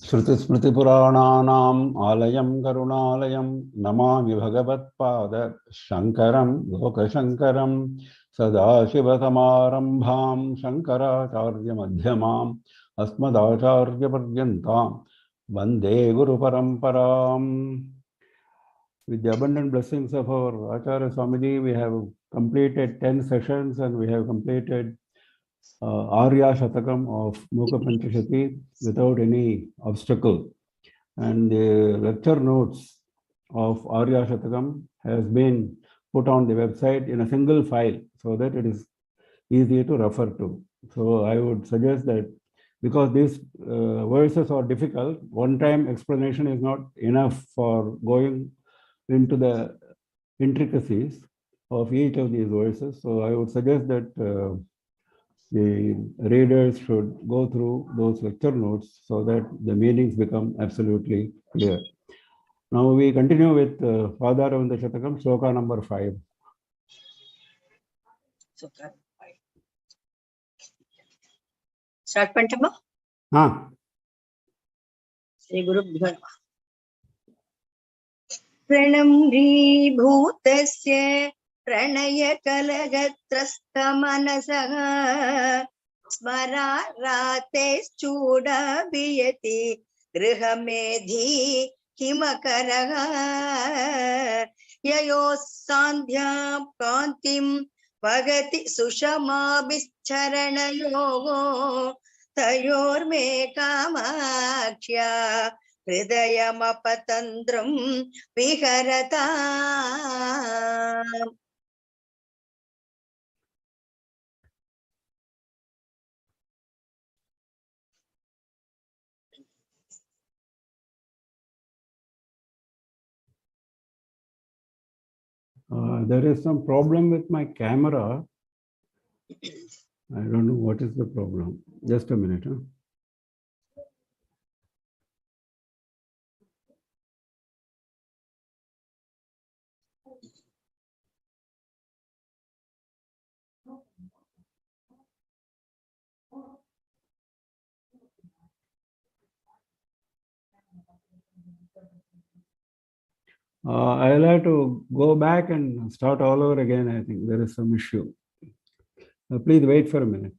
श्रुतिस्मृतिपुराणानाम् आलयं करुणालयं नमामि भगवत्पाद शङ्करं लोकशङ्करं सदाशिवसमारम्भां शङ्कराचार्यमध्यमाम् अस्मदाचार्यपर्यन्तां वन्दे गुरुपरम्पराम्. With the abundant blessings of our Acharya Swamiji, we have completed 10 sessions and we have completed Arya Shatakam of Mookapanchashati without any obstacle. And the lecture notes of Arya Shatakam has been put on the website in a single file so that it is easy to refer to. So I would suggest that because these verses are difficult, one-time explanation is not enough for going into the intricacies of each of these verses. So I would suggest that the readers should go through those lecture notes so that the meanings become absolutely clear. Now we continue with Padaravinda Shatakam, Sloka number 5. Start Pantama? Sri Guru Bhagwan. Pranamri bhutasya pranaya kalagatrastha manasaha smara rates chuda biyati grihamedhi himakaraha yayo sandhyam kantim pagati sushama bischaranayo tayor me kamakshya Hridayamapatandram viharata. There is some problem with my camera. I don't know what is the problem. Just a minute. I'll have to go back and start all over again. I think there is some issue. Please wait for a minute.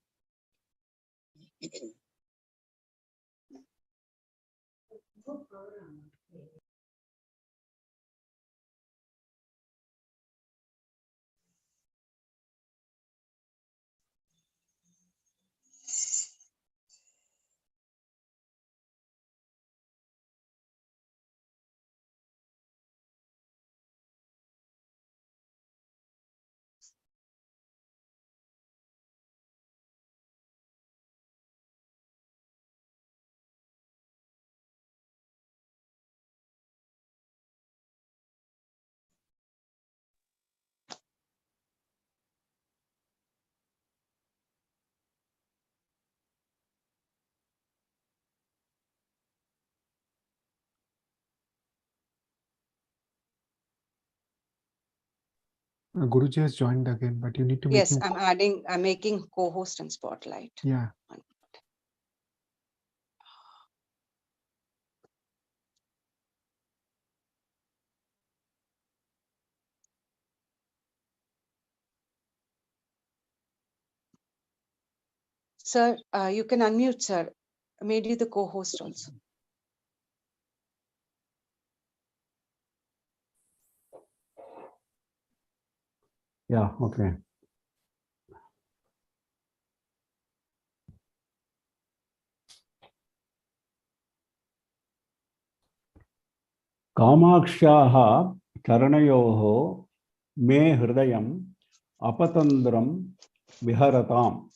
Guruji has joined again, but you need to make Yes, I'm making co-host and spotlight. Yeah. Sir, you can unmute, sir. I made you the co-host also. Yeah, okay. Kamakshaha charanayoho me hridayam apatandram viharatam.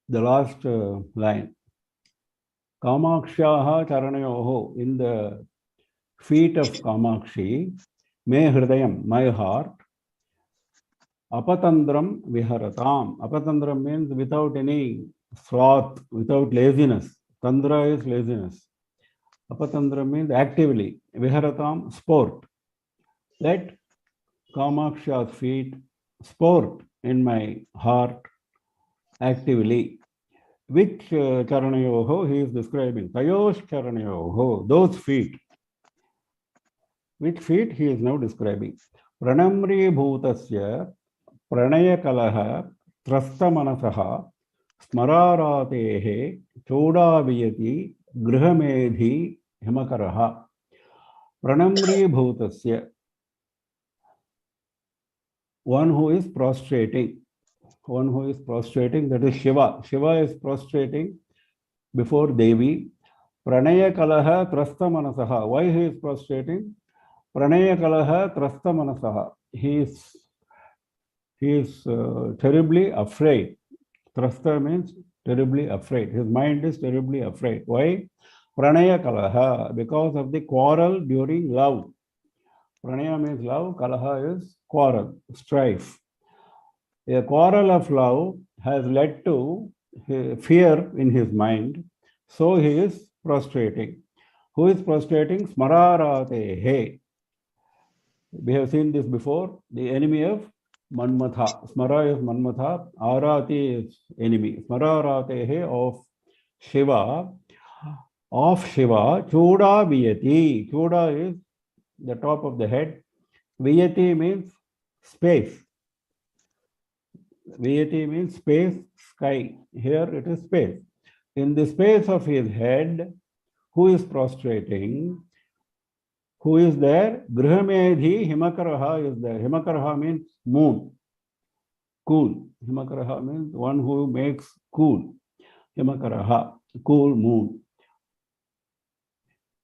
The last line. Kamakshaha charanayoho, in the feet of Kamakshi, me hridayam, my heart, apatandram viharatam. Apatandram means without any sloth, without laziness. Tandra is laziness. Apatandram means actively. Viharatam, sport. Let Kamaksha's feet sport in my heart actively. Which Charanayoho he is describing? Tayosh Charanayoho, those feet. Which feet he is now describing? Pranamri Bhutasya Pranaya Kalaha Trasta Manasaha Smaratehe Chodaviyati Grihamedhi Himakaraha. Pranamri Bhutasya, one who is prostrating. One who is prostrating, that is Shiva. Shiva is prostrating before Devi. Pranaya Kalaha Trasta Manasaha. Why he is prostrating? Pranaya Kalaha Trasta Manasaha. He is terribly afraid. Trasta means terribly afraid. His mind is terribly afraid. Why? Pranaya Kalaha, because of the quarrel during love. Pranaya means love, Kalaha is quarrel, strife. A quarrel of love has led to fear in his mind, so he is prostrating. Who is prostrating? Smaratehe. We have seen this before. The enemy of Manmatha. Smara is Manmatha. Arati is enemy. Smaratehe of Shiva. Of Shiva. Choda Viyati. Choda is the top of the head. Viyati means space. Viyati means space, sky. Here it is space. In the space of his head, who is prostrating? Who is there? Grihamedhi Himakaraha is there. Himakaraha means moon, cool. Himakaraha means one who makes cool. Himakaraha, cool moon.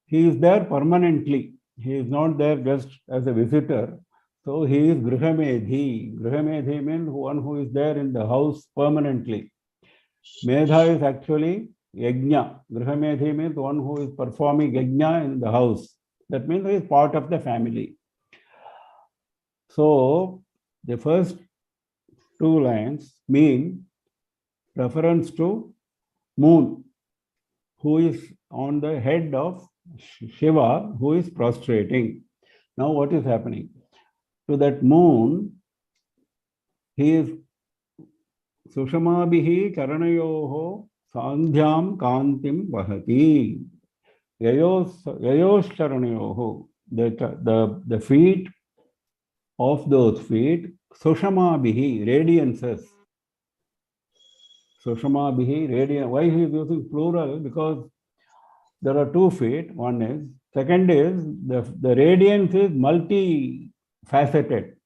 He is there permanently. He is not there just as a visitor. So he is Grihamedhi. Grihamedhi means one who is there in the house permanently. Medha is actually Yajna. Grihamedhi means one who is performing Yajna in the house. That means he is part of the family. So the first two lines mean reference to moon, who is on the head of Shiva, who is prostrating. Now what is happening? To that moon, he is Sushamabihi Charanayoho Sandhyam Kantim Vahati. Yayos Charanayoho. The feet of those feet, Sushamabihi, radiances. Sushamabihi, radiant. Why he is using plural? Because there are 2 feet. One is. Second is the radiance is multi-faceted.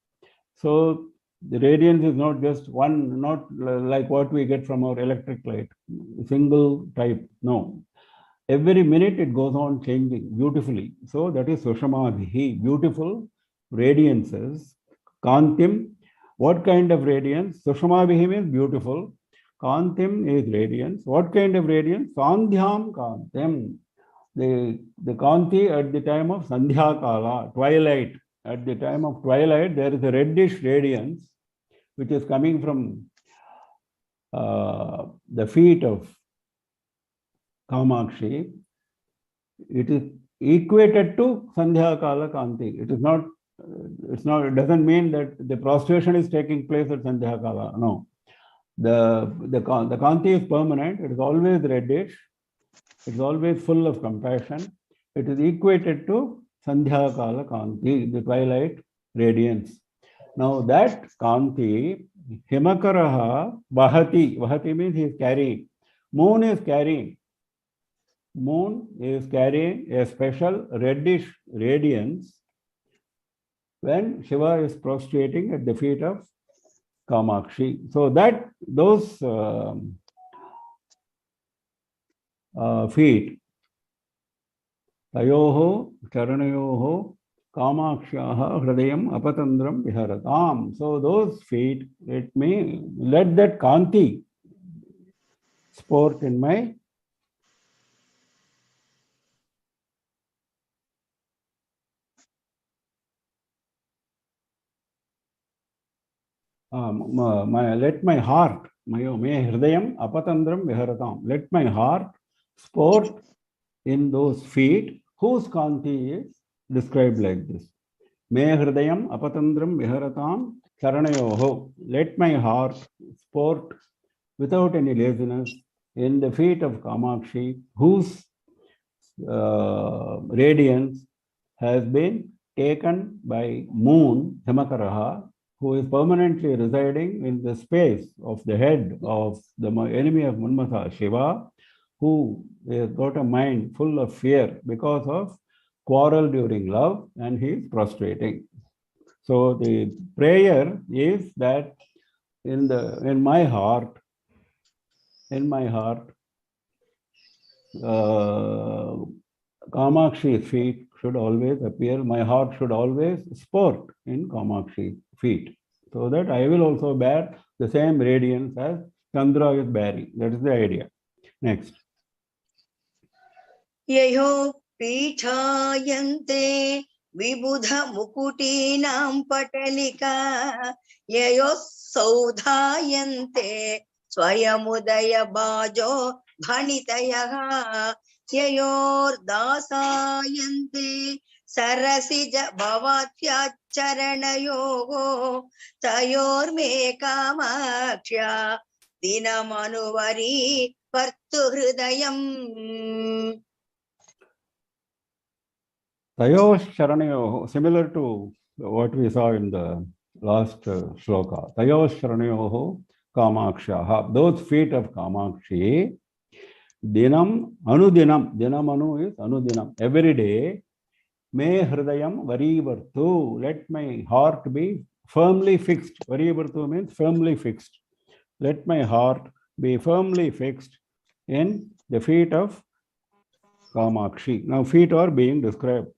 So the radiance is not just one, not like what we get from our electric light, single type. No. Every minute it goes on changing beautifully. So that is Sushamadhi, beautiful radiances. Kantim, what kind of radiance? Sushamadhi means beautiful. Kantim is radiance. What kind of radiance? Sandhyam Kantim. The Kanti at the time of Sandhya Kala, twilight. At the time of twilight, there is a reddish radiance which is coming from the feet of Kamakshi. It is equated to Sandhya Kala Kanti. It doesn't mean that the prostration is taking place at Sandhya Kala. No. The Kanti is permanent. It is always reddish. It is always full of compassion. It is equated to Sandhya Kala Kanti, the twilight radiance. Now that Kanti, Himakaraha Vahati. Vahati means he is carrying. Moon is carrying. Moon is carrying a special reddish radiance when Shiva is prostrating at the feet of Kamakshi. So that those feet, Tayoho, Charanayoho, Kamakshaha, Hridayam, Apatandram, Viharatam. So those feet, let that Kanti sport in my let my heart, may Hridayam, Apatandram, Viharatam. Let my heart sport in those feet whose Kanti is described like this. May Hridayam, Apatandram, Viharatam, Charanayoho. Let my heart sport without any laziness in the feet of Kamakshi, whose radiance has been taken by moon, Sankara, who is permanently residing in the space of the head of the enemy of Manmatha, Shiva, who has got a mind full of fear because of quarrel during love, and he is prostrating. So the prayer is that in my heart, Kamakshi's feet should always appear. My heart should always sport in Kamakshi's feet, so that I will also bear the same radiance as Chandra is bearing. That is the idea. Next. Yayo pithayante vibudha mukutinam patalika yayo saudhayante swayamudaya bajo bhanitayaha yayor dasayante sarasija bhavatyacharanayogo tayor me kamaksha dinamanuvari partu hridayam. Tayosh Sharanayoho, similar to what we saw in the last shloka. Tayosh Sharanayoho Kamakshaha. Those feet of Kamakshi, Dinam Anudinam. Dinam Anu is Anudinam. Every day, Me Hridayam Varivartu. Let my heart be firmly fixed. Varivartu means firmly fixed. Let my heart be firmly fixed in the feet of Kamakshi. Now, feet are being described.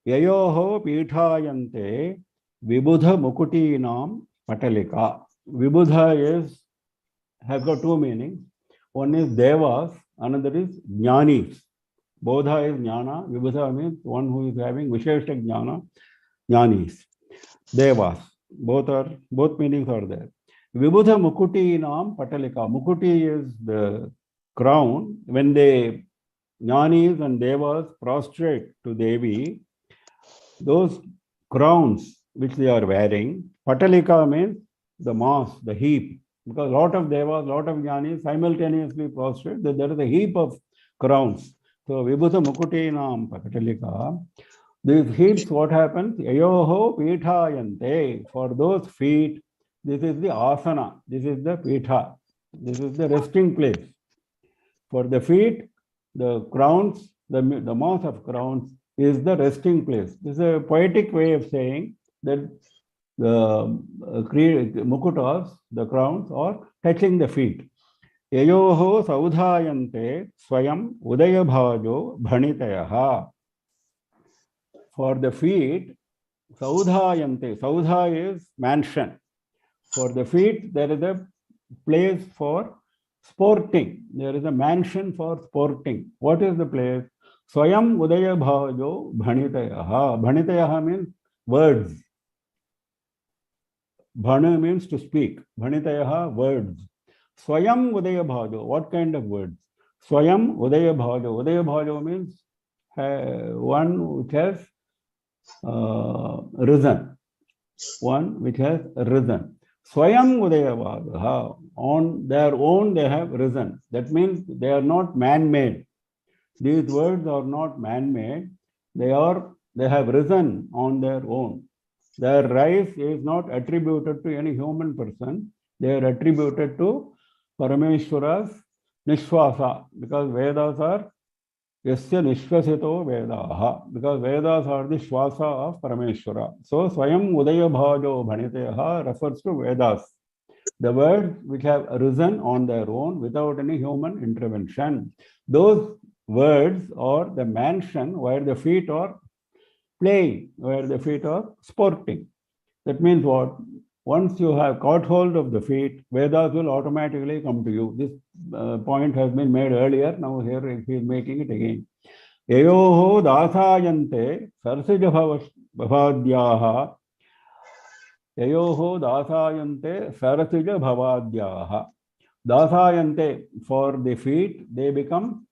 Yayoho Pithayante Vibudha Mukutinam Patalika. Vibudha has got two meanings. One is Devas, another is Jnanis. Bodha is Jnana, Vibudha means one who is having Visheshta Jnana, Jnanis. Devas, both meanings are there. Vibudha Mukutinam Patalika. Mukuti is the crown. When the Jnanis and Devas prostrate to Devi, those crowns which they are wearing, Patalika means the mass, the heap, because a lot of Devas, lot of Jnanis simultaneously prostrate, there is a heap of crowns. So Vibhuta Mukutinam Patalika, these heaps, what happens? Yayoho Pithayante, for those feet, this is the asana, this is the pitha, this is the resting place. For the feet, the crowns, the mass of crowns is the resting place. This is a poetic way of saying that the mukutas, the crowns, are touching the feet. Yayoho saudhayante swayam udayabhajo bhanitayaha. For the feet, saudhayante. Saudha is mansion. For the feet, there is a place for sporting. There is a mansion for sporting. What is the place? Swayam Udaya Bhajo Bhanitayaha. Bhanitayaha means words. Bhana means to speak. Bhanitayaha, words. Swayam Udaya Bhajo. What kind of words? Swayam Udaya Bhajo. Udaya Bhajo means one which has risen. One which has risen. Swayam Udaya Bhajo. On their own they have risen. That means they are not man-made. These words are not man-made. They have risen on their own. Their rise is not attributed to any human person. They are attributed to Parameshwara's Nishwasa, because Vedas are Yasya Nishwasito Vedaha, because Vedas are the Shwasa of Parameshwara. So Swayam Udaya Bhajo Bhanitayaha refers to Vedas, the words which have risen on their own without any human intervention. Those words are the mansion where the feet are playing, where the feet are sporting. That means what? Once you have caught hold of the feet, Vedas will automatically come to you. This point has been made earlier. Now here he is making it again. Yayoho dasayante sarsija bhavadyaha. Yayoho dasayante sarasija bhavadyaha. Dasayante, for the feet, they become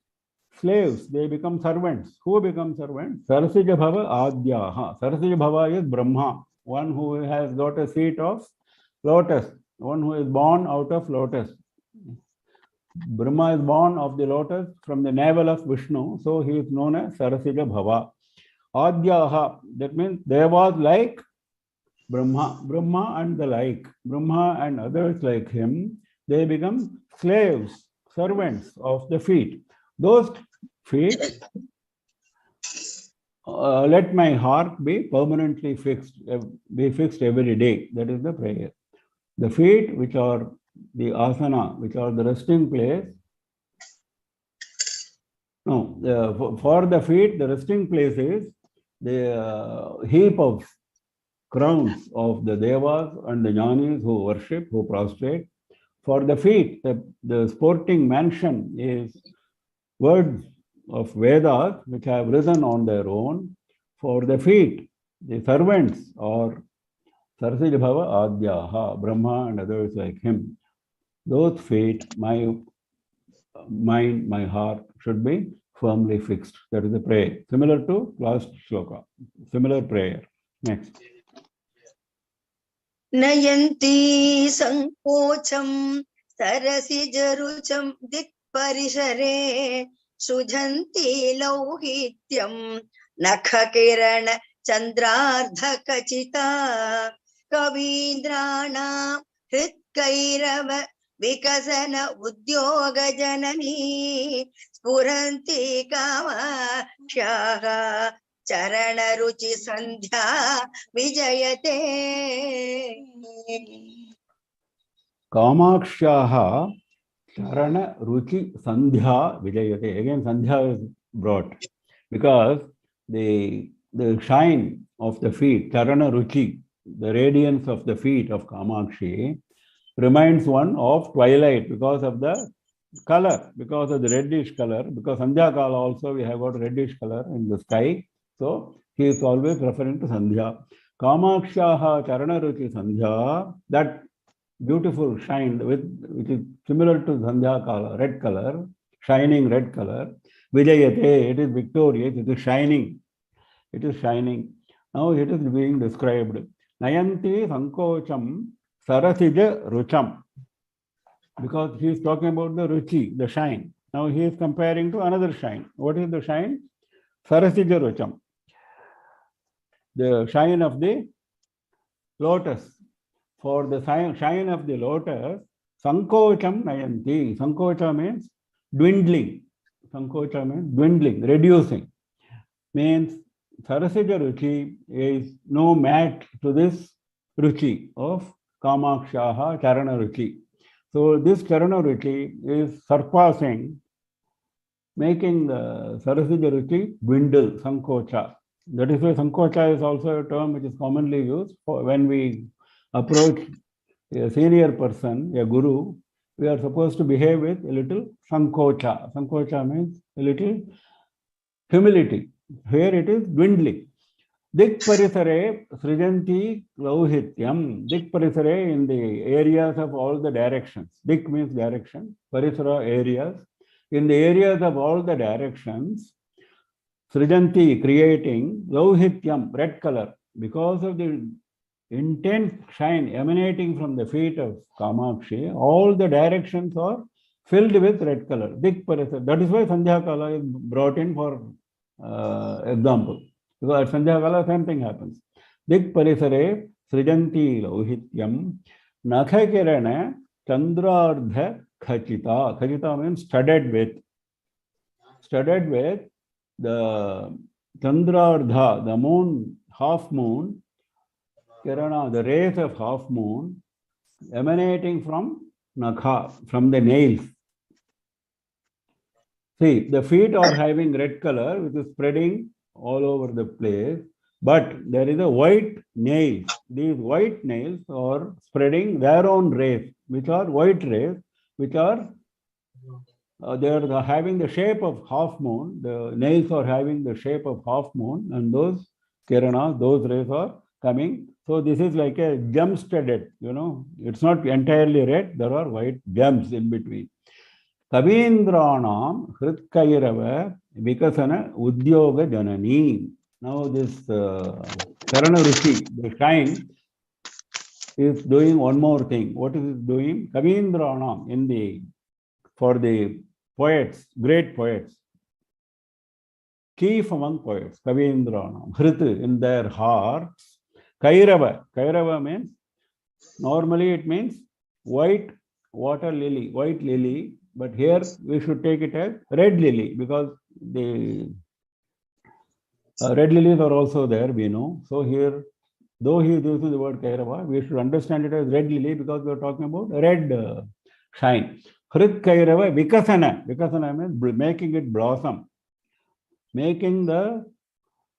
slaves, they become servants. Who become servants? Sarasija bhava adyaha. Sarasija bhava is Brahma, one who has got a seat of lotus, one who is born out of lotus. Brahma is born of the lotus from the navel of Vishnu, so he is known as Sarasija Bhava. Adyaha, that means there was like Brahma and the like, Brahma and others like him, they become slaves, servants of the feet. Those feet, let my heart be permanently fixed, be fixed every day. That is the prayer. The feet, which are the asana, which are the resting place. No, for the feet, the resting place is the heap of crowns of the devas and the jnanis who worship, who prostrate. For the feet, the sporting mansion is words of Vedas which have risen on their own. For the feet, the servants are Sarasija Bhava Adyaha, Brahma and others like him. Those feet, my mind, my heart should be firmly fixed. That is the prayer. Similar to last shloka. Similar prayer. Next. Nayanti sankocham sarasijarucham dikparishare sujanti lauhityam nakhakirana chandrardhakachita kavindrana hritkairava vikasana udyoga janani spuranti kamakshyaha charana ruchi sandhya vijayate. Kamakshaha Charana Ruchi Sandhya Vijayate. Again, Sandhya is brought because the shine of the feet, Charana Ruchi, the radiance of the feet of Kamakshi, reminds one of twilight because of the color, because of the reddish color, because Sandhya Kala also we have got reddish color in the sky. So he is always referring to Sandhya. Kamakshaha Charana Ruchi Sandhya, that beautiful shine which is similar to Sandhya Kala, red color, shining red color. Vijayate, it is victorious, it is shining. It is shining. Now it is being described. Nayanti Sankocham Sarasija Rucham. Because he is talking about the Ruchi, the shine. Now he is comparing to another shine. What is the shine? Sarasija Rucham. The shine of the lotus. For the shine of the lotus, Sankocham Nayanti. Sankocha means dwindling. Sankocha means dwindling, reducing. Means Sarasija Ruchi is no match to this Ruchi of Kamakshaha Charana Ruchi. So this Charana Ruchi is surpassing, making the Sarasija Ruchi dwindle, Sankocha. That is why Sankocha is also a term which is commonly used for when we approach a senior person, a guru, we are supposed to behave with a little Sankocha. Sankocha means a little humility. Here it is dwindling. Dik parisare srijanti lauhityam. Dik parisare in the areas of all the directions. Dik means direction. Parisara areas. In the areas of all the directions, srijanti creating lauhityam, red color. Because of the intense shine emanating from the feet of Kamakshi, all the directions are filled with red color. Dik parisara. That is why Sandhya Kala is brought in for example. Because at Sandhya Kala, same thing happens. Dik parisare srijanti lauhityam nakhakirana chandrardha khachita. Khachita means studded with. Studded with the chandrardha, the moon, half moon, kirana, the rays of half moon emanating from nakha, from the nails. See, the feet are having red color, which is spreading all over the place, but there is a white nail. These white nails are spreading their own rays, which are white rays, which are they are having the shape of half moon. The nails are having the shape of half moon, and those kirana, those rays are coming. So this is like a gem studded, it's not entirely red, there are white gems in between. Kavindranam Hritkairava Vikasana Udyoga Janani. Now this Charana Rishi, the shine, is doing one more thing. What is it doing? Kavindranam, in the for the poets, great poets, chief among poets, Kavindranam, Hrit, in their hearts, Kairava. Kairava means, normally it means white water lily, white lily, but here we should take it as red lily because the red lilies are also there, we know. So here, though he is using the word Kairava, we should understand it as red lily because we are talking about red shine. Hrit Kairava Vikasana. Vikasana means making it blossom. Making the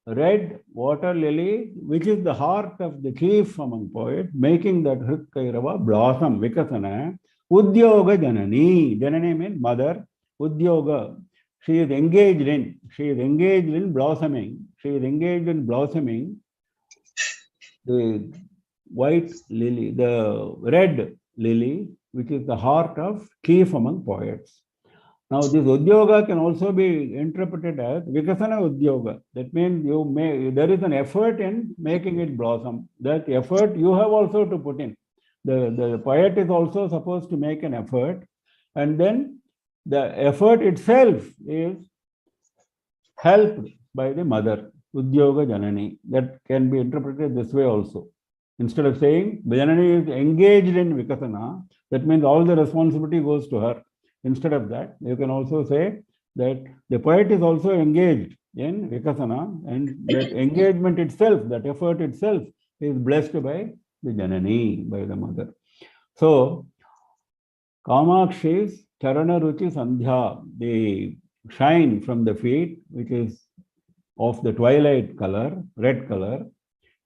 red water lily, which is the heart of the chief among poets, making that Hrit Kairava blossom, Vikasana. Udyoga Janani. Janani means mother. Udyoga. She is engaged in blossoming. She is engaged in blossoming the white lily, the red lily, which is the heart of chief among poets. Now, this Udyoga can also be interpreted as Vikasana Udyoga. That means there is an effort in making it blossom. That effort you have also to put in. The poet is also supposed to make an effort, and then the effort itself is helped by the mother, Udyoga Janani. That can be interpreted this way also. Instead of saying Janani is engaged in Vikasana, that means all the responsibility goes to her. Instead of that, you can also say that the poet is also engaged in Vikasana, and that engagement itself, that effort itself, is blessed by the Janani, by the mother. So, Kamakshi's Charana Ruchi Sandhya, the shine from the feet, which is of the twilight color, red color,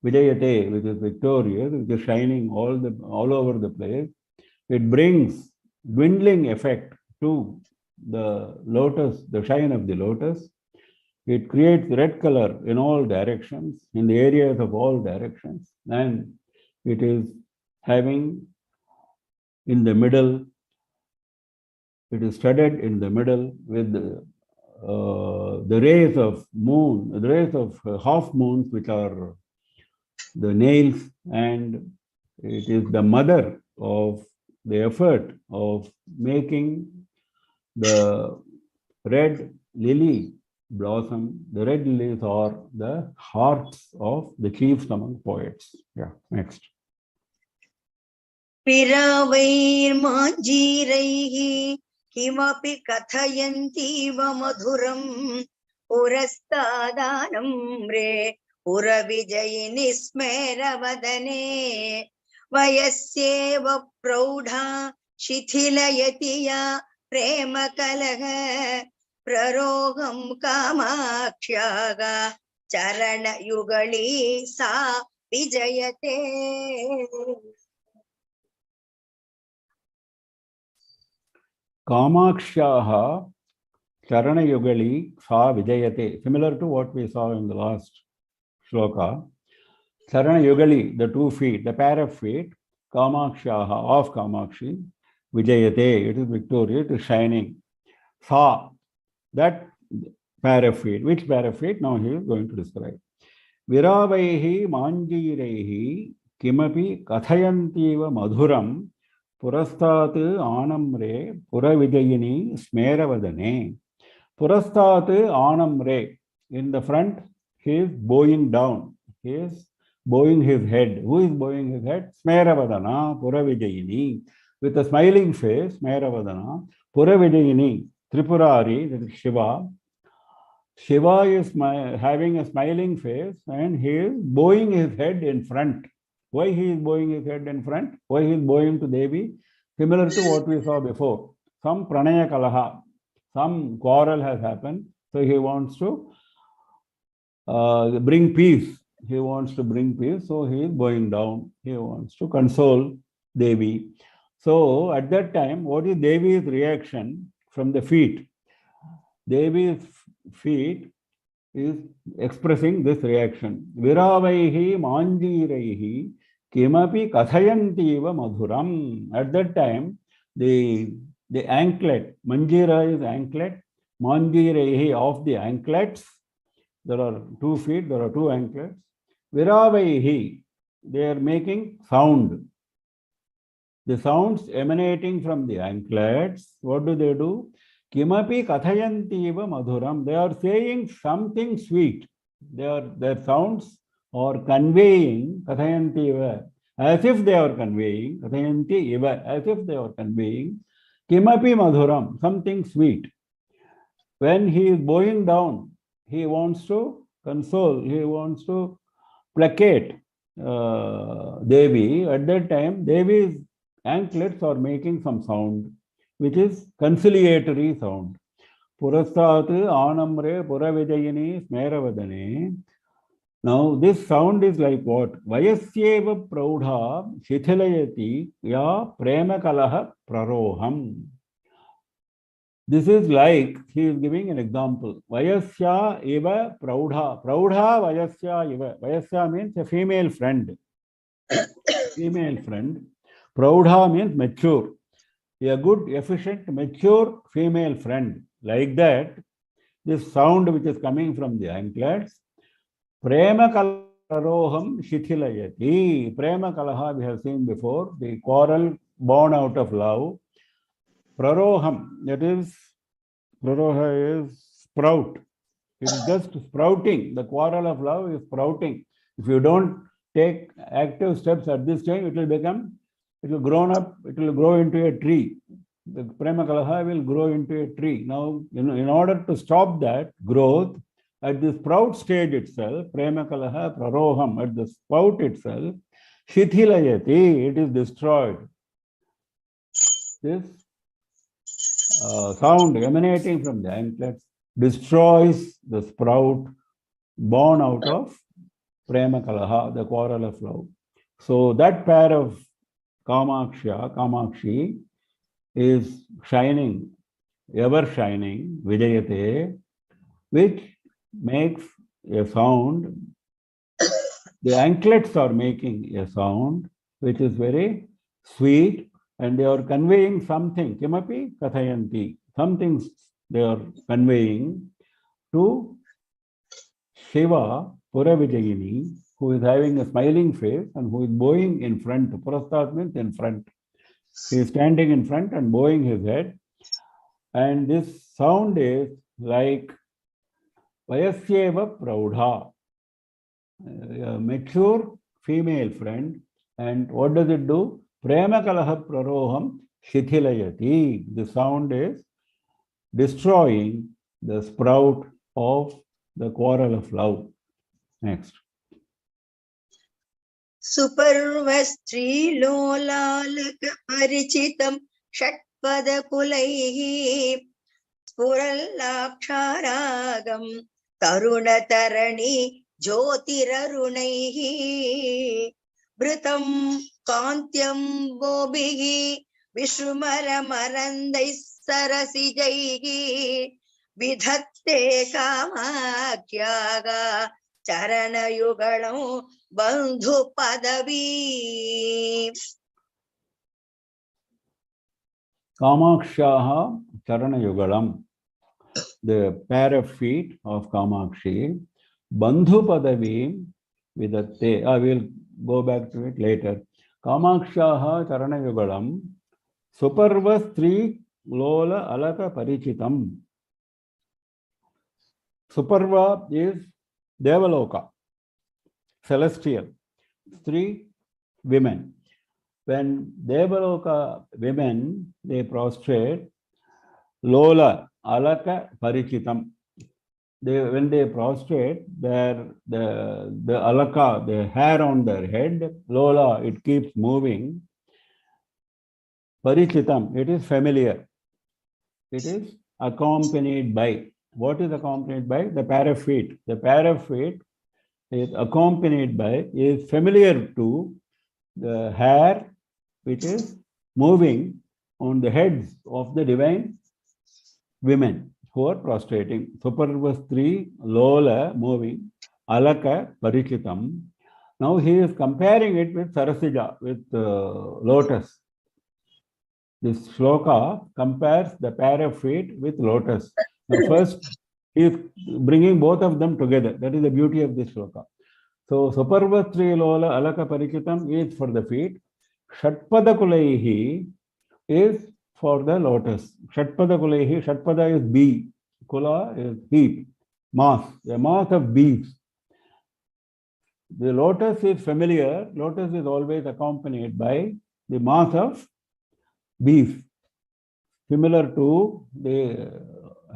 Vijayate, which is victorious, which is shining all over the place. It brings dwindling effect to the lotus, the shine of the lotus. It creates red color in all directions, in the areas of all directions, and it is having in the middle, it is studded in the middle with the rays of moon, the rays of half moons, which are the nails, and it is the mother of the effort of making the red lily blossom. The red lilies are the hearts of the chiefs among poets. Yeah, next. पिरावैर्माञ्जीरैः किमपि कथयन्तीव मधुरम् पुरस्तादानं रे पुरविजयिनि स्मेरवदने वयस्येव प्रौढा शिथिलयति या प्रेमकलह प्ररोहं कामाक्ष्याः चरणयुगली सा विजयते. Kamakshaha Charana Yugali Sa Vijayate. Similar to what we saw in the last shloka. Charana Yugali, the 2 feet, the pair of feet, Kamakshaha, of Kamakshi, Vijayate, it is victorious, it is shining. Sa, that pair of feet. Which pair of feet? Now he is going to describe. Viravaihi manjirehi kimapi kathayantiva madhuram Purastat Anamre Puravijayini Smeravadane. Purastat Anamre. In the front, he is bowing down. He is bowing his head. Who is bowing his head? Smeravadana Puravijayini. With a smiling face, Smeravadana. Puravijayini. Tripurari, that is Shiva. Shiva is having a smiling face and he is bowing his head in front. Why he is bowing his head in front? Why he is bowing to Devi? Similar to what we saw before. Some pranaya kalaha, some quarrel has happened. So he wants to bring peace. He wants to bring peace. So he is bowing down. He wants to console Devi. So at that time, what is Devi's reaction from the feet? Devi's feet is expressing this reaction. Viravaihi manjiraihi kimapi kathayantiva madhuram. At that time, the anklet, manjira is anklet, manjiraihi of the anklets. There are 2 feet, there are 2 anklets. Viravaihi, they are making sound. The sounds emanating from the anklets, what do? Kimapi kathayantiva madhuram. They are saying something sweet. Their sounds are conveying kathayantiva, as if they are conveying kathayanti iva, as if they are conveying kimapi madhuram, something sweet. When he is bowing down, he wants to console, he wants to placate Devi. At that time, Devi's anklets are making some sound, which is conciliatory sound. Purastat anamre puravijayini smeravadane. Now, this sound is like what? Vayasyeva praudha shithilayati ya prema kalaha praroham. This is like, he is giving an example. Vayasya eva praudha. Praudha vayasya eva. Vayasya means a female friend. Female friend. Praudha means mature. A good, efficient, mature female friend. Like that, this sound which is coming from the anklets, prema kalaroham shithilayati. Prema kalaha we have seen before, the quarrel born out of love. Praroham, that is, praroha is sprout. It is just sprouting. The quarrel of love is sprouting. If you don't take active steps at this time, it will grow into a tree. The prema kalaha will grow into a tree. Now, in order to stop that growth, at the sprout stage itself, prema kalaha praroham, at the sprout itself, shithilayati, it is destroyed. This sound emanating from the anklets destroys the sprout born out of prema kalaha, the quarrel of love. So that pair of Kamakshi is shining, ever shining, Vijayate, which makes a sound. The anklets are making a sound which is very sweet, and they are conveying something. Kimapi kathayanti. Something they are conveying to Shiva Puravijayini, who is having a smiling face and who is bowing in front. Purastat means in front. He is standing in front and bowing his head. And this sound is like Vayasyeva Praudha, a mature female friend. And what does it do? Prema kalaha praroham shithilayati. The sound is destroying the sprout of the quarrel of love. Next. सुपर्वस्त्रीलोलालक परिचितं षट्पदकुलैः स्फुरल्लाक्षारागं तरुणतरणि ज्योतिररुणैः भृतं कान्त्यं गोभिः विश्रुमरमरन्दैः सरसिजैः विधत्ते कामाख्यागा चरणयुगलं बन्धुपदवी. Kamakshaha Charanayugalam, the pair of feet of Kamakshi, Bandhu Padavi Vidatte. I will go back to it later. Kamakshaha Charanayugalam, Suparva Stri Lola Alaka Parichitam. Suparva is Devaloka, celestial. Stri, women. When Devaloka women, they prostrate, Lola, Alaka, Parichitam. When they prostrate, the Alaka, the hair on their head, Lola, it keeps moving. Parichitam, it is familiar. It is accompanied by. What is accompanied by? The pair of feet. The pair of feet is accompanied by, is familiar to the hair which is moving on the heads of the divine women who are prostrating. Suparvastri, Lola, moving, Alaka, Parichitam. Now he is comparing it with Sarasija, with lotus. This shloka compares the pair of feet with lotus. Now first, he is bringing both of them together. That is the beauty of this shloka. So, Suparvatri Lola Alaka Parichitam is for the feet, Shatpadakulaihi is for the lotus. Shatpadakulaihi, Shatpada is bee, Kula is heap, mass, a mass of bees. The lotus is familiar. Lotus is always accompanied by the mass of bees, similar to the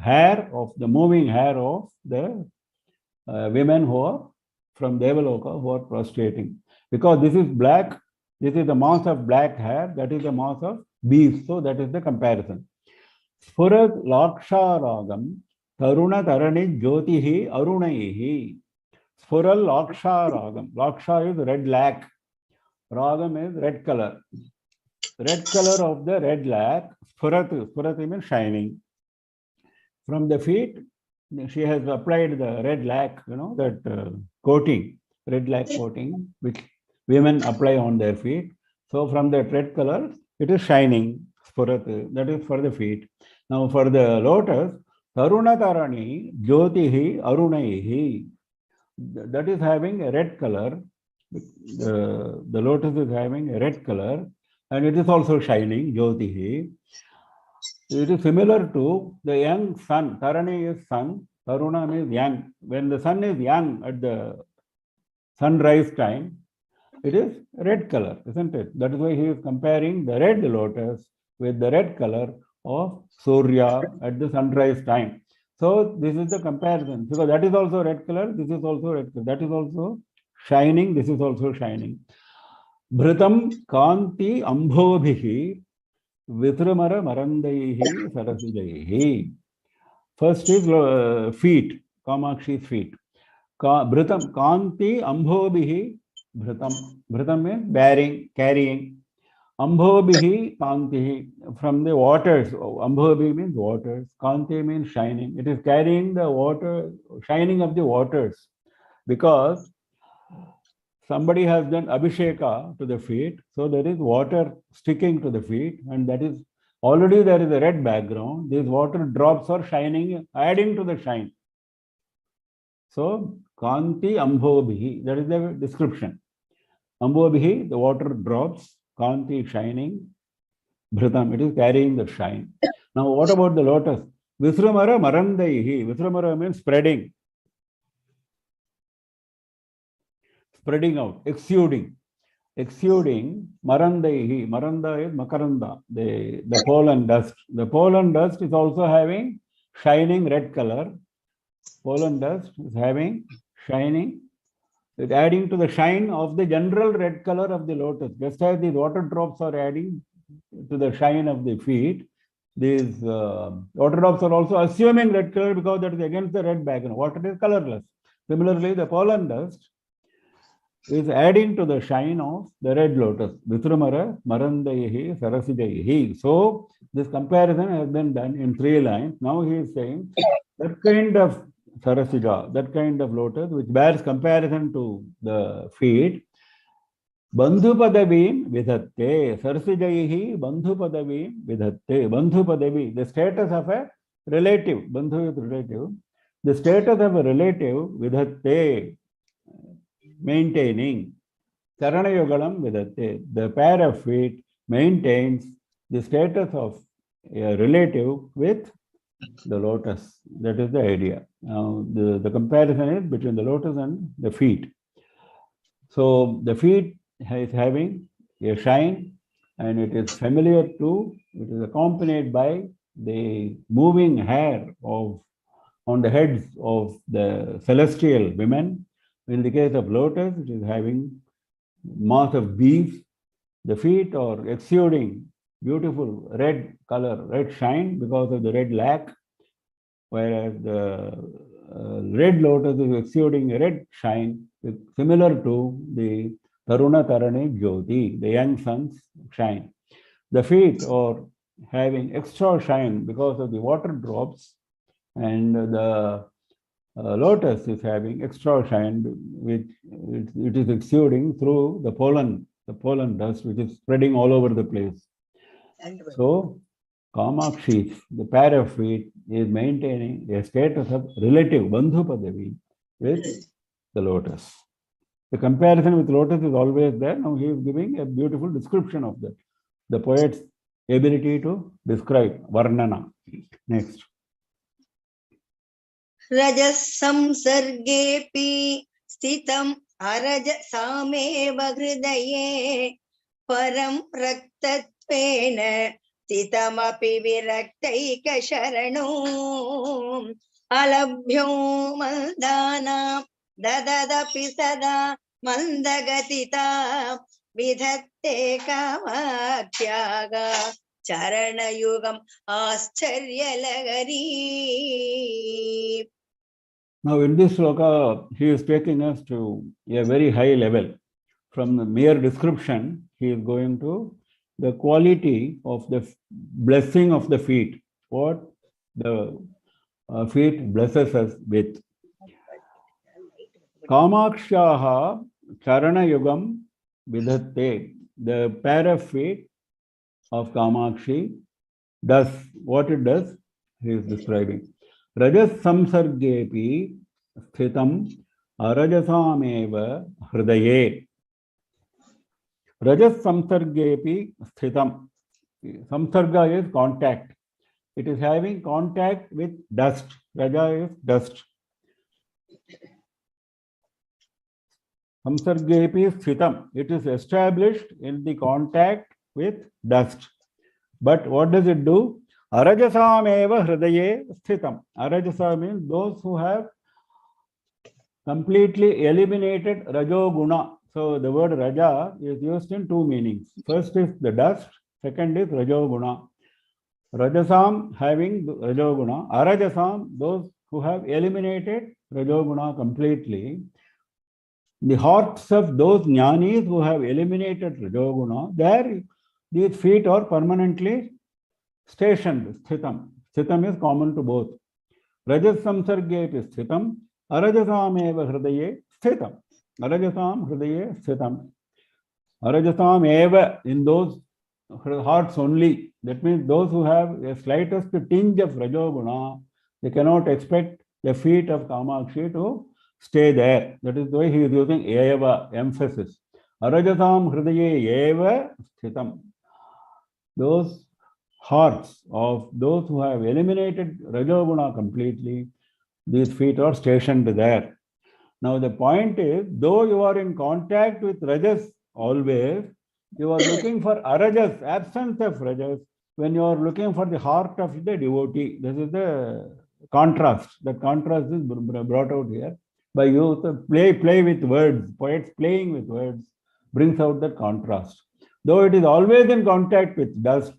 hair of the moving hair of the women who are from Devaloka who are prostrating. Because this is black, this is the mass of black hair, that is the mass of bees. So that is the comparison. Sfurat Laksha Ragam Taruna Tarani Jyotihi Arunaihi. Sfural Laksha Ragam. Laksha is red lac. Ragam is red color. Red color of the red lac. Sfurat means shining. From the feet, she has applied the red lac, that coating, red lac coating, which women apply on their feet. So from that red color, it is shining. Sfurat, that is for the feet. Now for the lotus, Taruna Tarani Jyotihi Arunaihi. That is having a red color. The lotus is having a red color and it is also shining, Jyotihi. It is similar to the young sun. Tarani is sun, Taruna means young. When the sun is young at the sunrise time, it is red color, isn't it? That is why he is comparing the red lotus with the red color of Surya at the sunrise time. So this is the comparison. Because that is also red color, this is also red color. That is also shining, this is also shining. Bhritam Kanti Ambhodhihi Vitramara Marandaihi Sarasijaihi. First is feet, Kamakshi's feet. Bhritam Kanti Ambhodhihi Bhritam. Bhritam means bearing, carrying. Ambhodhihi Kantihi, from the waters. Ambhodhi means waters. Kanti means shining. It is carrying the water, shining of the waters. Because somebody has done abhisheka to the feet, so there is water sticking to the feet, and that is already there is a red background. These water drops are shining, adding to the shine. So Kanti Ambhodhihi, that is the description. Ambhodhihi, the water drops, Kanti shining, Bhritam, it is carrying the shine. Now what about the lotus? Visramara Marandaihi. Visramara means spreading. Spreading out, exuding. Exuding, Marandaihi. Maranda is Makaranda, the pollen dust. The pollen dust is also having shining red color. Pollen dust is having shining, it's adding to the shine of the general red color of the lotus. Just as these water drops are adding to the shine of the feet, these water drops are also assuming red color because that is against the red background. Water is colorless. Similarly, the pollen dust is adding to the shine of the red lotus. Vitramara Marandaihi Sarasijaihi. So this comparison has been done in 3 lines. Now he is saying that kind of Sarasija, that kind of lotus which bears comparison to the feet, Bandhu Padavim Vidhatte, Sarasijaihi Bandhu Padavim Vidhatte. Bandhu Padavi, the status of a relative, Bandhu is relative, the status of a relative Vidhatte, maintaining. Charana Yogalam Vidhatte, the pair of feet maintains the status of a relative with the lotus. That is the idea. Now, the comparison is between the lotus and the feet. So, the feet is having a shine and it is familiar to, it is accompanied by the moving hair on the heads of the celestial women. In the case of lotus, it is having mass of bees. The feet are exuding beautiful red color, red shine because of the red lac, whereas the red lotus is exuding a red shine similar to the Taruna Tarani Jyoti, the young sun's shine. The feet are having extra shine because of the water drops, and the lotus is having extra shine, which it is exuding through the pollen dust, which is spreading all over the place. So, Kamakshi, the pair of feet, is maintaining a status of relative Bandhu Padavi with the lotus. The comparison with lotus is always there. Now he is giving a beautiful description of that. The poet's ability to describe, varnana. Next. रजसंसर्गेऽपि स्थितम् अरजसामेव हृदये परं रक्तत्वेन स्थितमपि विरक्तैकशरणो अलभ्यो मन्दानां दददपि सदा मन्दगतिता विधत्ते कामाख्यागा चरणयुगम् आश्चर्यलहरी. Now in this sloka, he is taking us to a very high level. From the mere description, he is going to the quality of the blessing of the feet, what the feet blesses us with. Kamakshaha charana yugam vidhatte. The pair of feet of Kamakshi does what it does, he is describing. Rajas samsargepi sthitam arajasameva hridaye. Rajas samsargepi sthitam. Samsarga is contact. It is having contact with dust. Raja is dust. Samsargepi sthitam. It is established in the contact with dust. But what does it do? Arajasameva hridaye sthitam. Arajasa means those who have completely eliminated rajoguna. So the word raja is used in two meanings. First is the dust, second is rajoguna. Rajasam having rajoguna, arajasam those who have eliminated rajoguna completely. The hearts of those jnanis who have eliminated rajoguna, there these feet are permanently stationed, sthitam. Sthitam is common to both. Rajas samsarge is sthitam, arajasam eva hridaye sthitam. Arajasam hridaye sthitam. Arajasam eva, in those hearts only. That means those who have a slightest tinge of rajoguna, they cannot expect the feet of Kamakshi to stay there. That is the way he is using eva, emphasis. Arajasam hridaye eva sthitam. Those hearts of those who have eliminated rajoguna completely, these feet are stationed there. Now the point is, though you are in contact with rajas always, you are looking for arajas, absence of rajas, when you are looking for the heart of the devotee. This is the contrast. That contrast is brought out here by use of play with words. Poets playing with words brings out that contrast. Though it is always in contact with dust,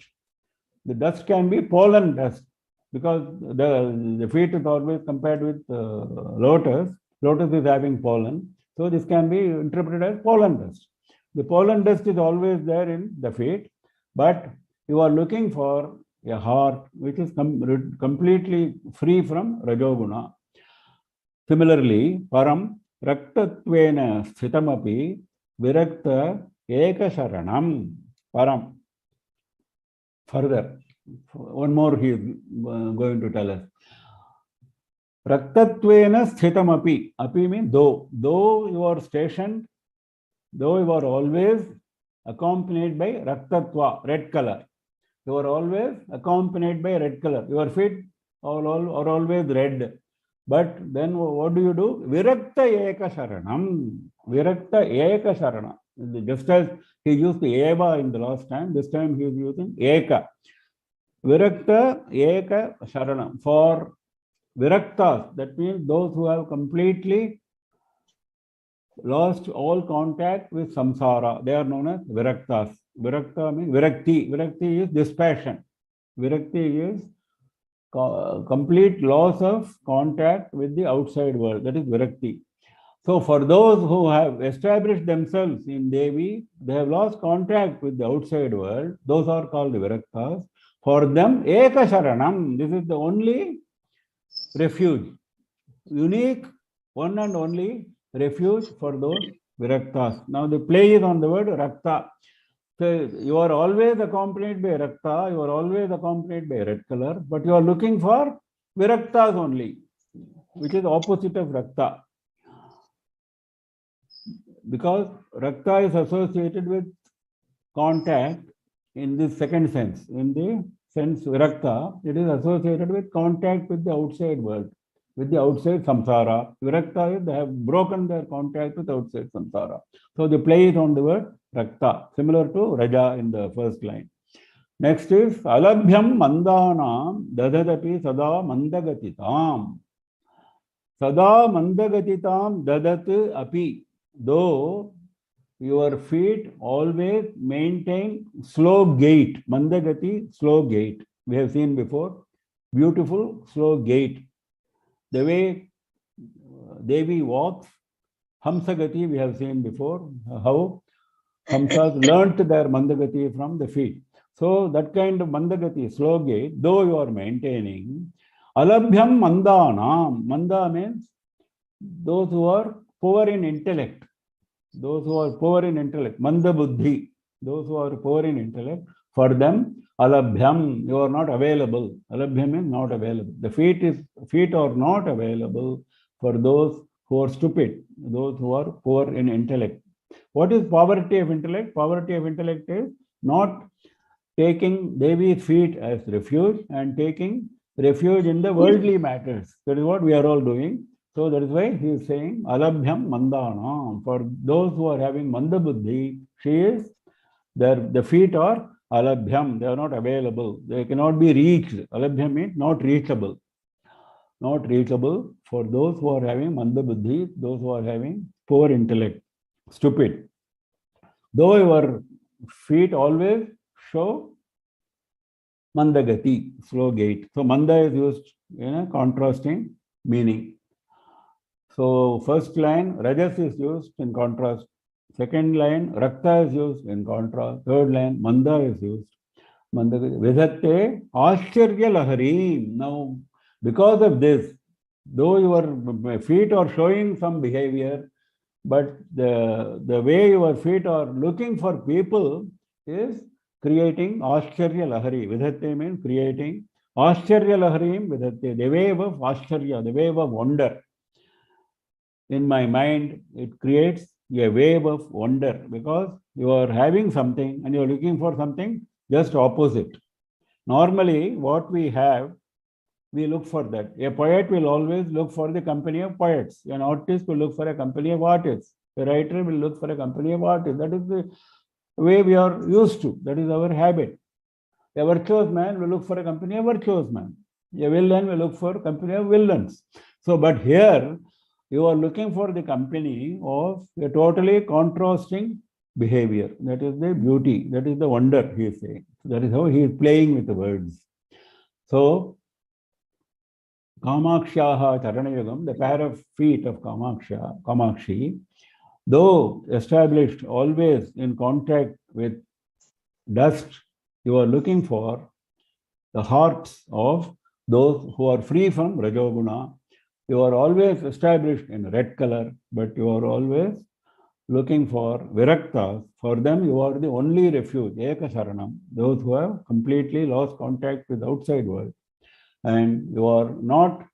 the dust can be pollen dust, because the feet is always compared with lotus. Lotus is having pollen. So this can be interpreted as pollen dust. The pollen dust is always there in the feet, but you are looking for a heart which is completely free from rajoguna. Similarly, param raktatvena sthitamapi virakta ekasharanam. Param. Further, one more he is going to tell us. Raktatvena sthitamapi. Api means though. Though you are stationed, though you are always accompanied by raktatva, red color. You are always accompanied by red color. Your feet are always red. But then what do you do? Virakta eka sharanam. Virakta eka sharana. Just as he used eva in the last time, this time he is using eka. Virakta eka sharanam. For viraktas, that means those who have completely lost all contact with samsara, they are known as viraktas. Virakta means virakti. Virakti is dispassion. Virakti is complete loss of contact with the outside world. That is virakti. So for those who have established themselves in Devi, they have lost contact with the outside world. Those are called viraktas. For them, eka sharanam. This is the only refuge. Unique, one and only refuge for those viraktas. Now the play is on the word rakta. So you are always accompanied by rakta, you are always accompanied by red color, but you are looking for viraktas only, which is opposite of rakta. because Rakta is associated with contact in the second sense. In the sense Virakta, it is associated with contact with the outside world, with the outside samsara. Virakta is they have broken their contact with outside samsara. So they play it on the word Rakta, similar to Raja in the first line. Next is Alabhyam Mandanam Dadadapi Sada Mandagatitam. Sada Mandagatitam Dadat Api. Though your feet always maintain slow gait. Mandagati, slow gait. We have seen before. Beautiful, slow gait. The way Devi walks, Hamsagati, we have seen before. How Hamsas learnt their Mandagati from the feet. So that kind of Mandagati, slow gait, though you are maintaining, Alabhyam Mandanam. Manda means those who are poor in intellect. Those who are poor in intellect, Manda Buddhi, those who are poor in intellect, for them, Alabhyam, you are not available. Alabhyam is not available. The feet are not available for those who are stupid, those who are poor in intellect. What is poverty of intellect? Poverty of intellect is not taking Devi's feet as refuge and taking refuge in the worldly matters. That is what we are all doing. So that is why he is saying Alabhyam Mandanam. For those who are having Manda Buddhi, the feet are Alabhyam, they are not available. They cannot be reached. Alabhyam means not reachable. Not reachable for those who are having Manda Buddhi, those who are having poor intellect, stupid. Though your feet always show Mandagati, slow gait. So Manda is used in a contrasting meaning. So first line, Rajas is used in contrast. Second line, Rakta is used in contrast. Third line, Manda is used. Mandagati. Vidhatte Ashcharya Laharim. Now, because of this, though your feet are showing some behavior, but the way your feet are looking for people is creating Ashcharya Lahari. Vidhatte means creating Ashcharya Laharim Vidhatte, the wave of Ashcharya, the wave of wonder. In my mind, it creates a wave of wonder because you are having something and you are looking for something just opposite. Normally, what we have, we look for that. A poet will always look for the company of poets. An artist will look for a company of artists. A writer will look for a company of artists. That is the way we are used to. That is our habit. A virtuous man will look for a company of virtuous men. A villain will look for a company of villains. So, but here, you are looking for the company of a totally contrasting behavior. That is the beauty. That is the wonder, he is saying. That is how he is playing with the words. So, Kamakshaha Charanayagam, the pair of feet of Kamakshi, though established always in contact with dust, you are looking for the hearts of those who are free from Rajoguna. You are always established in red color, but you are always looking for Viraktas. For them, you are the only refuge, Eka Saranam, those who have completely lost contact with the outside world. And you are not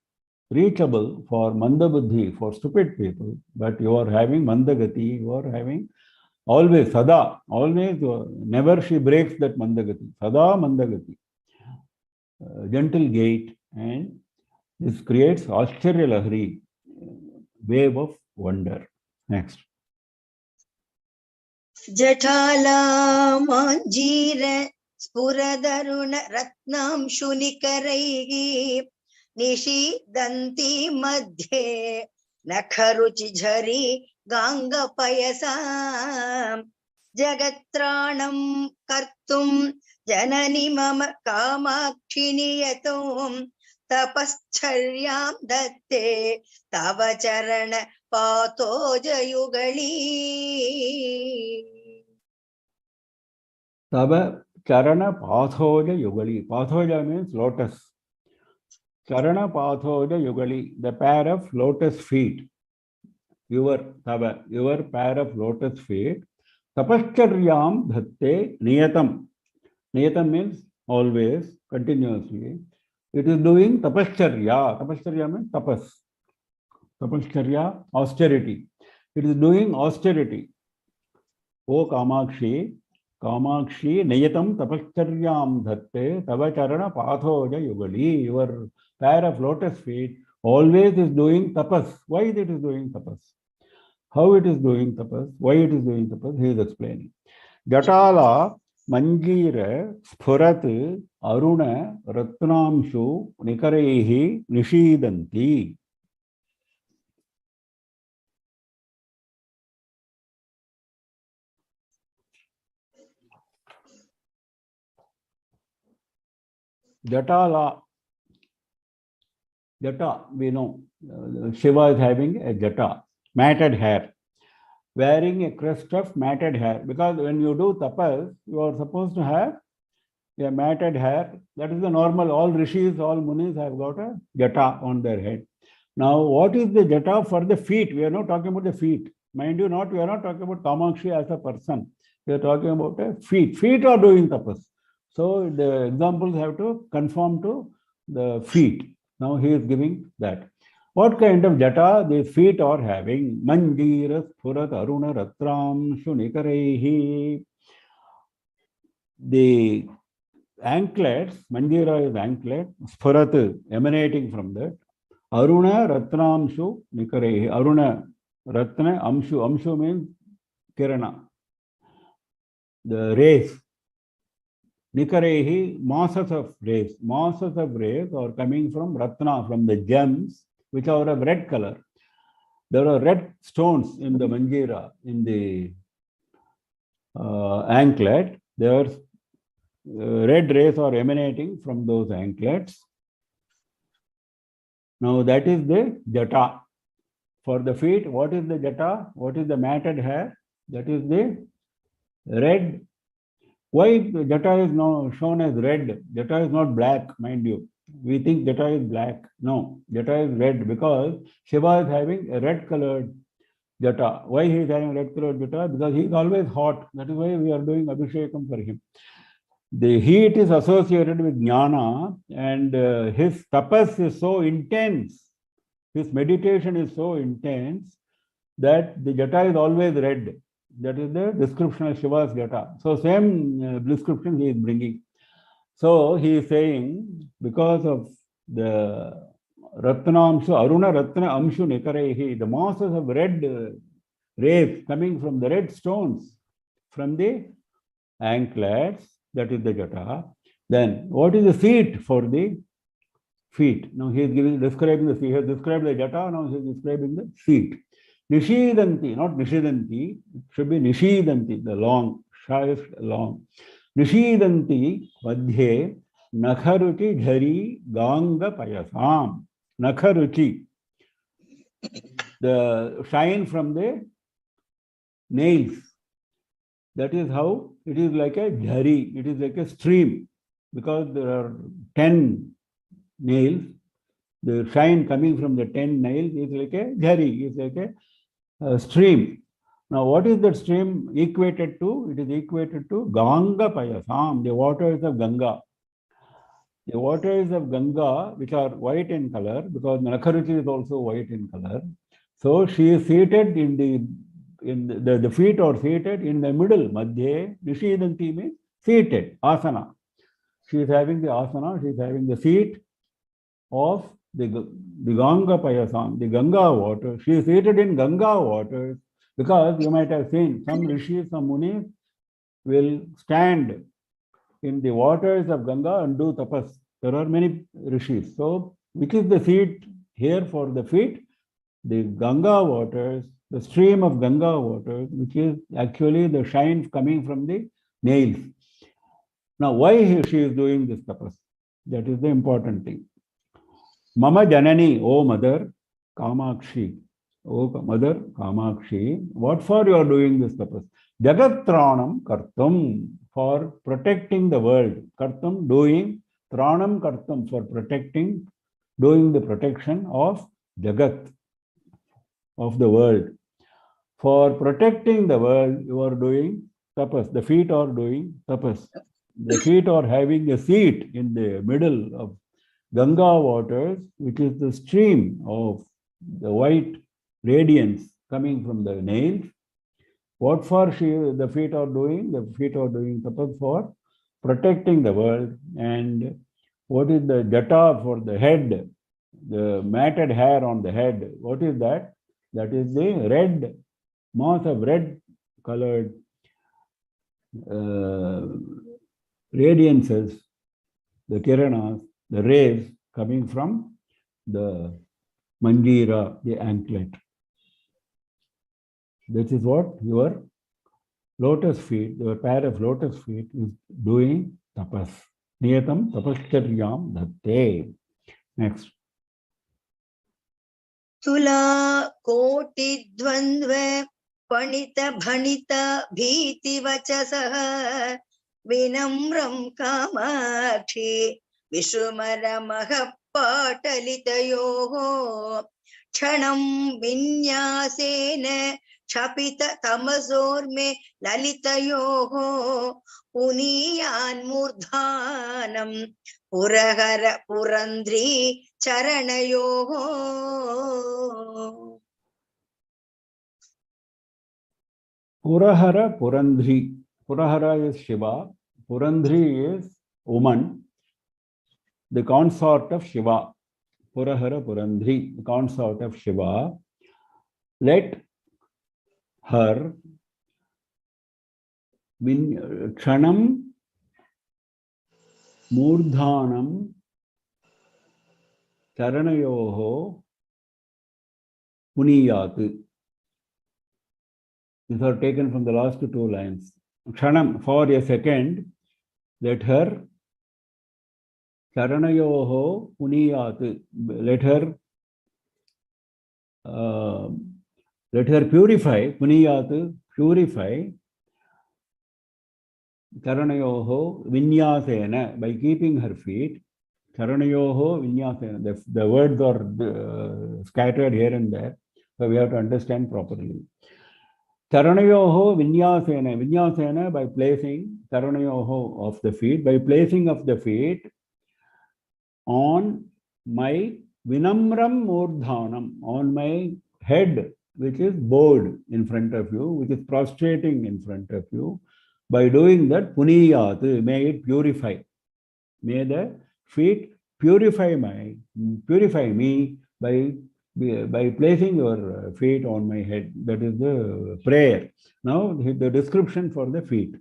reachable for Manda Buddhi, for stupid people, but you are having Mandagati, you are having always, Sada, always, never she breaks that Mandagati, Sada Mandagati, gentle gait, and this creates Ashcharya Lahari, wave of wonder. Next. Jatala Manjira Spuradharuna Ratnam Shunikaraihi Nishidanti Madhye Nakharuchi Jhari Ganga Payasam Jagatranam Kartum Janani Mama Kamakshini Yatum Tapascharyam Datte Tava Charana Pathoja Yugali. Tava Charana Pathoja Yugali. Pathoja means lotus. Charana Pathoja Yugali, the pair of lotus feet. Your pair of lotus feet. Tapascharyam Dhatte Niyatam. Niyatam means always, continuously. It is doing Tapascharya. Tapascharya means tapas. Tapascharya, austerity. It is doing austerity. O Kamakshi, Kamakshi, Nayatam Tapacharyam Dhatte, Tavacharana Pathoja Yugali. Your pair of lotus feet always is doing tapas. Why it is doing tapas? How it is doing tapas? Why it is doing tapas? He is explaining. Jatala Manjira Sphurat Aruna Ratnamshu Nikarehi Nishidanti. Jatala, Jata, we know. Shiva is having a jata, matted hair, wearing a crest of matted hair. Because when you do tapas, you are supposed to have a matted hair. That is the normal. All rishis, all munis have got a jata on their head. Now, what is the jata for the feet? We are not talking about the feet. Mind you, we are not talking about Kamakshi as a person. We are talking about a feet. Feet are doing tapas. So the examples have to conform to the feet. Now he is giving that. What kind of jata these feet are having? Manjira Sphurat Aruna Ratram Shunikarehi. The anklets, Manjira is anklet, Sphurat emanating from that. Aruna Ratnamshu Nikarehi. Aruna Ratna Amshu. Amshu means Kirana. The rays. Nikarehi, masses of rays. Masses of rays are coming from Ratna, from the gems, which are of red color. There are red stones in the Manjira, in the anklet. There are red rays are emanating from those anklets. Now that is the jata. For the feet, what is the jata? What is the matted hair? That is the red. Why the jata is now shown as red? Jata is not black, mind you. We think jata is black. No, jata is red because Shiva is having a red colored jata. Why he is having red colored jata? Because he is always hot. That is why we are doing abhishekam for him. The heat is associated with jnana, and his tapas is so intense. His meditation is so intense that the jata is always red. That is the description of Shiva's jata. So same description he is bringing. So he is saying, because of the Ratnamshu, Aruna Ratna Amshu Nikarehi, the masses of red rays coming from the red stones, from the anklets, that is the jata. Then what is the feet for the feet? Now he is describing the feet. He has described the jata, now he is describing the feet. Nishidanti, not Nishidanti, it should be Nishidanti, the long, shift long. Nishidanti Madhye Nakharuchi Jhari Ganga Payasam. Nakharuchi, the shine from the nails. That is how it is like a jhari, it is like a stream, because there are 10 nails. The shine coming from the 10 nails is like a jhari, is like a stream. Now, what is that stream equated to? It is equated to Ganga Payasam, the waters of Ganga. The waters of Ganga, which are white in color, because Nakharuchi is also white in color. So she is seated in the feet are seated in the middle. Madhye, Nishidanti means seated, asana. She is having the asana, she is having the seat of the Ganga Payasam, the Ganga water. She is seated in Ganga waters, because you might have seen some rishis, some munis will stand in the waters of Ganga and do tapas. There are many rishis. So, which is the seat here for the feet? The Ganga waters, the stream of Ganga waters, which is actually the shine coming from the nails. Now, why she is doing this tapas? That is the important thing. Mama Janani, O mother, Kamakshi. O mother, Kamakshi, what for you are doing this tapas? Jagatranam kartum, for protecting the world. Kartum, doing. Tranam kartum, for protecting, doing the protection of Jagat, of the world. For protecting the world, you are doing tapas. The feet are doing tapas. The feet are having a seat in the middle of Ganga waters, which is the stream of the white radiance coming from the nails. What for the feet are doing? The feet are doing tapas for protecting the world. And what is the jata for the head? The matted hair on the head. What is that? That is the red, mass of red colored radiances, the kiranas, the rays coming from the manjira, the anklet. This is what your lotus feet, your pair of lotus feet is doing tapas. Niyatam tapascharyam dhatte. Next. तुला कोटि द्वंद्व पणित भणित भीति वचसः विनम्रं कामाक्षि विषुमरमः पाटलितयोः क्षणं विन्यासेन क्षपित तमसोर्मे ललितयोः पुनीयान्मूर्धानं पुरहर पुरंद्री चरणयोः. Purahara Purandri. Purahara is Shiva. Purandri is woman, the consort of Shiva. Purahara Purandri, the consort of Shiva. Let her Kshanam Murdhanam Charanayoho Puniyat. These are taken from the last two lines. Kshanam, for a second, let her Charanayoho Puniyat. Let her purify, Puniyat, purify Charanayoho Vinyasena, by keeping her feet. Charanayoho Vinyasena. The words are scattered here and there, so we have to understand properly. Charanayoho Vinyasena. Vinyasena, by placing Charanayoho of the feet, by placing of the feet on my Vinamram Murdhanam, on my head, which is bowed in front of you, which is prostrating in front of you. By doing that, Puniyat, may it purify. May the feet purify me by placing your feet on my head. That is the prayer. Now, the description for the feet.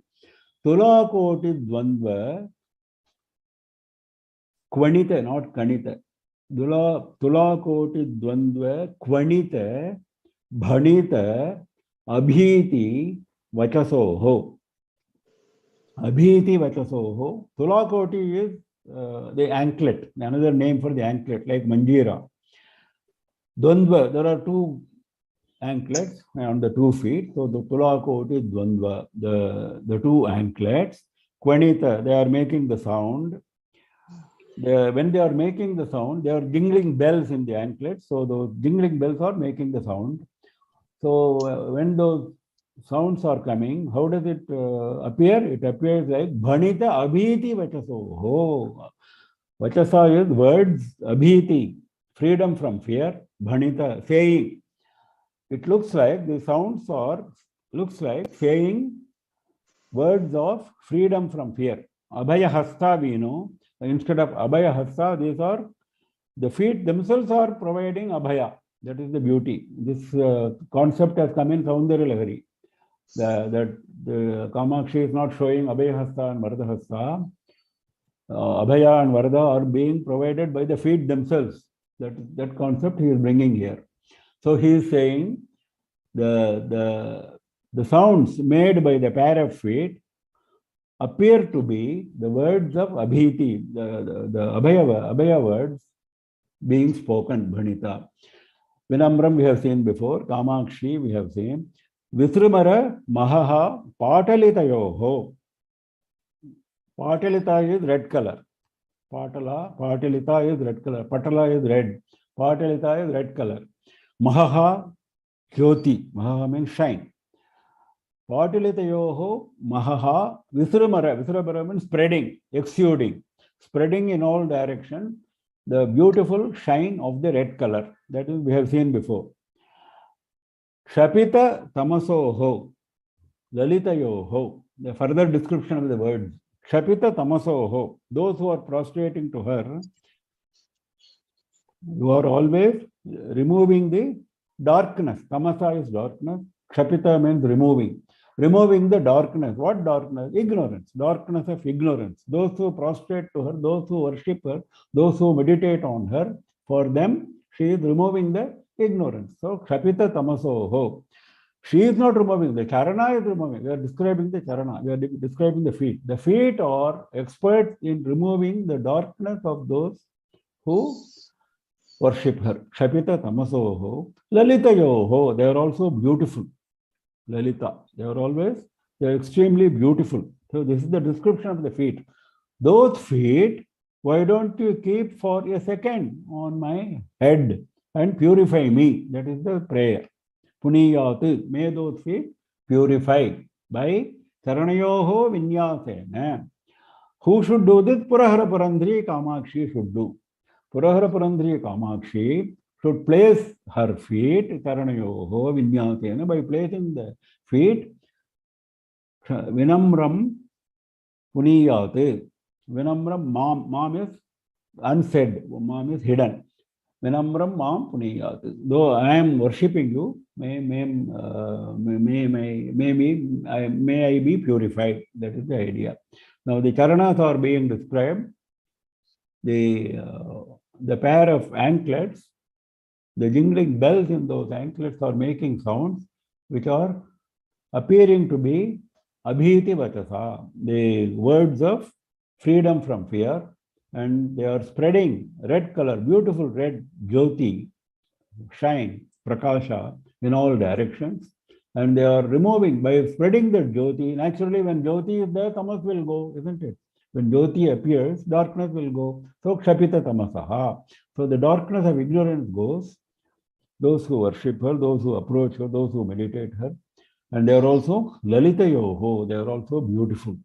Tula koti dvandva kvanita, not kanita. Tula koti dvandva kvanita bhanita abhiti vachasoho. Abhiti vachasoho. Tulakoti is the anklet, another name for the anklet, like Manjira. Dvandva, there are two anklets on the 2 feet. So the tulakoti dvandva, the 2 anklets. Kvanita, they are making the sound. When they are making the sound, they are jingling bells in the anklets. So those jingling bells are making the sound. So when those sounds are coming, how does it appear? It appears like Bhanita Abhiti Vachaso. Oh, Vachasa is words, Abhiti, freedom from fear, Bhanita, saying. It looks like the sounds looks like saying words of freedom from fear. Abhaya Hasta, we know, instead of Abhaya Hasta, these are the feet themselves are providing Abhaya. That is the beauty. This concept has come in Saundarya Lahari. That the Kamakshi is not showing Abhaya Hasta and Varada Hasta. Abhaya and Varada are being provided by the feet themselves. That concept he is bringing here. So he is saying the sounds made by the pair of feet appear to be the words of Abhiti, the Abhaya words being spoken, Bhanita. Vinamram we have seen before, Kamakshi we have seen. Visrumara Mahaha Patalitayoho. Patalita is red color. Patalita is red color. Patala is red. Patalita is red color. Mahaha Jyoti. Mahaha means shine. Patalitayoho Mahaha Visrumara. Visrumara means spreading, exuding, spreading in all directions. The beautiful shine of the red color. That is, we have seen before. Kshapita tamasoho, lalitayoho. The further description of the words. Kshapita tamasoho. Those who are prostrating to her, you are always removing the darkness. Tamasa is darkness. Kshapita means removing. Removing the darkness. What darkness? Ignorance. Darkness of ignorance. Those who prostrate to her, those who worship her, those who meditate on her, for them, she is removing the ignorance. So, Kshapita tamasoho. She is not removing, the charana is removing. We are describing the charana, we are describing the feet. The feet are experts in removing the darkness of those who worship her. Kshapita tamasoho, lalitayoho, they are also beautiful. Lalita, they are extremely beautiful. So this is the description of the feet. Those feet, why don't you keep for a second on my head and purify me? That is the prayer. Puniyat, may those feet purify by Saranayoho Vinyasena. Who should do this? Purahara Purandri Kamakshi should do. Purahara Purandri Kamakshi should place her feet, Saranayoho Vinyasena, by placing the feet, Vinamram Puniyat. Vinamram, mam is unsaid, mam is hidden. Vinamram mam puniyat. Though I am worshipping you, may I be purified. That is the idea. Now the charanas are being described. The pair of anklets, the jingling bells in those anklets are making sounds which are appearing to be abhiti vachasa, the words of freedom from fear, and they are spreading red color, beautiful red jyoti, shine, prakasha in all directions, and they are removing, by spreading the jyoti. Naturally, when jyoti is there, tamas will go, isn't it? When jyoti appears, darkness will go. So kshapita tamasaha. So the darkness of ignorance goes. Those who worship her, those who approach her, those who meditate her, and they are also lalitayoho, they are also beautiful,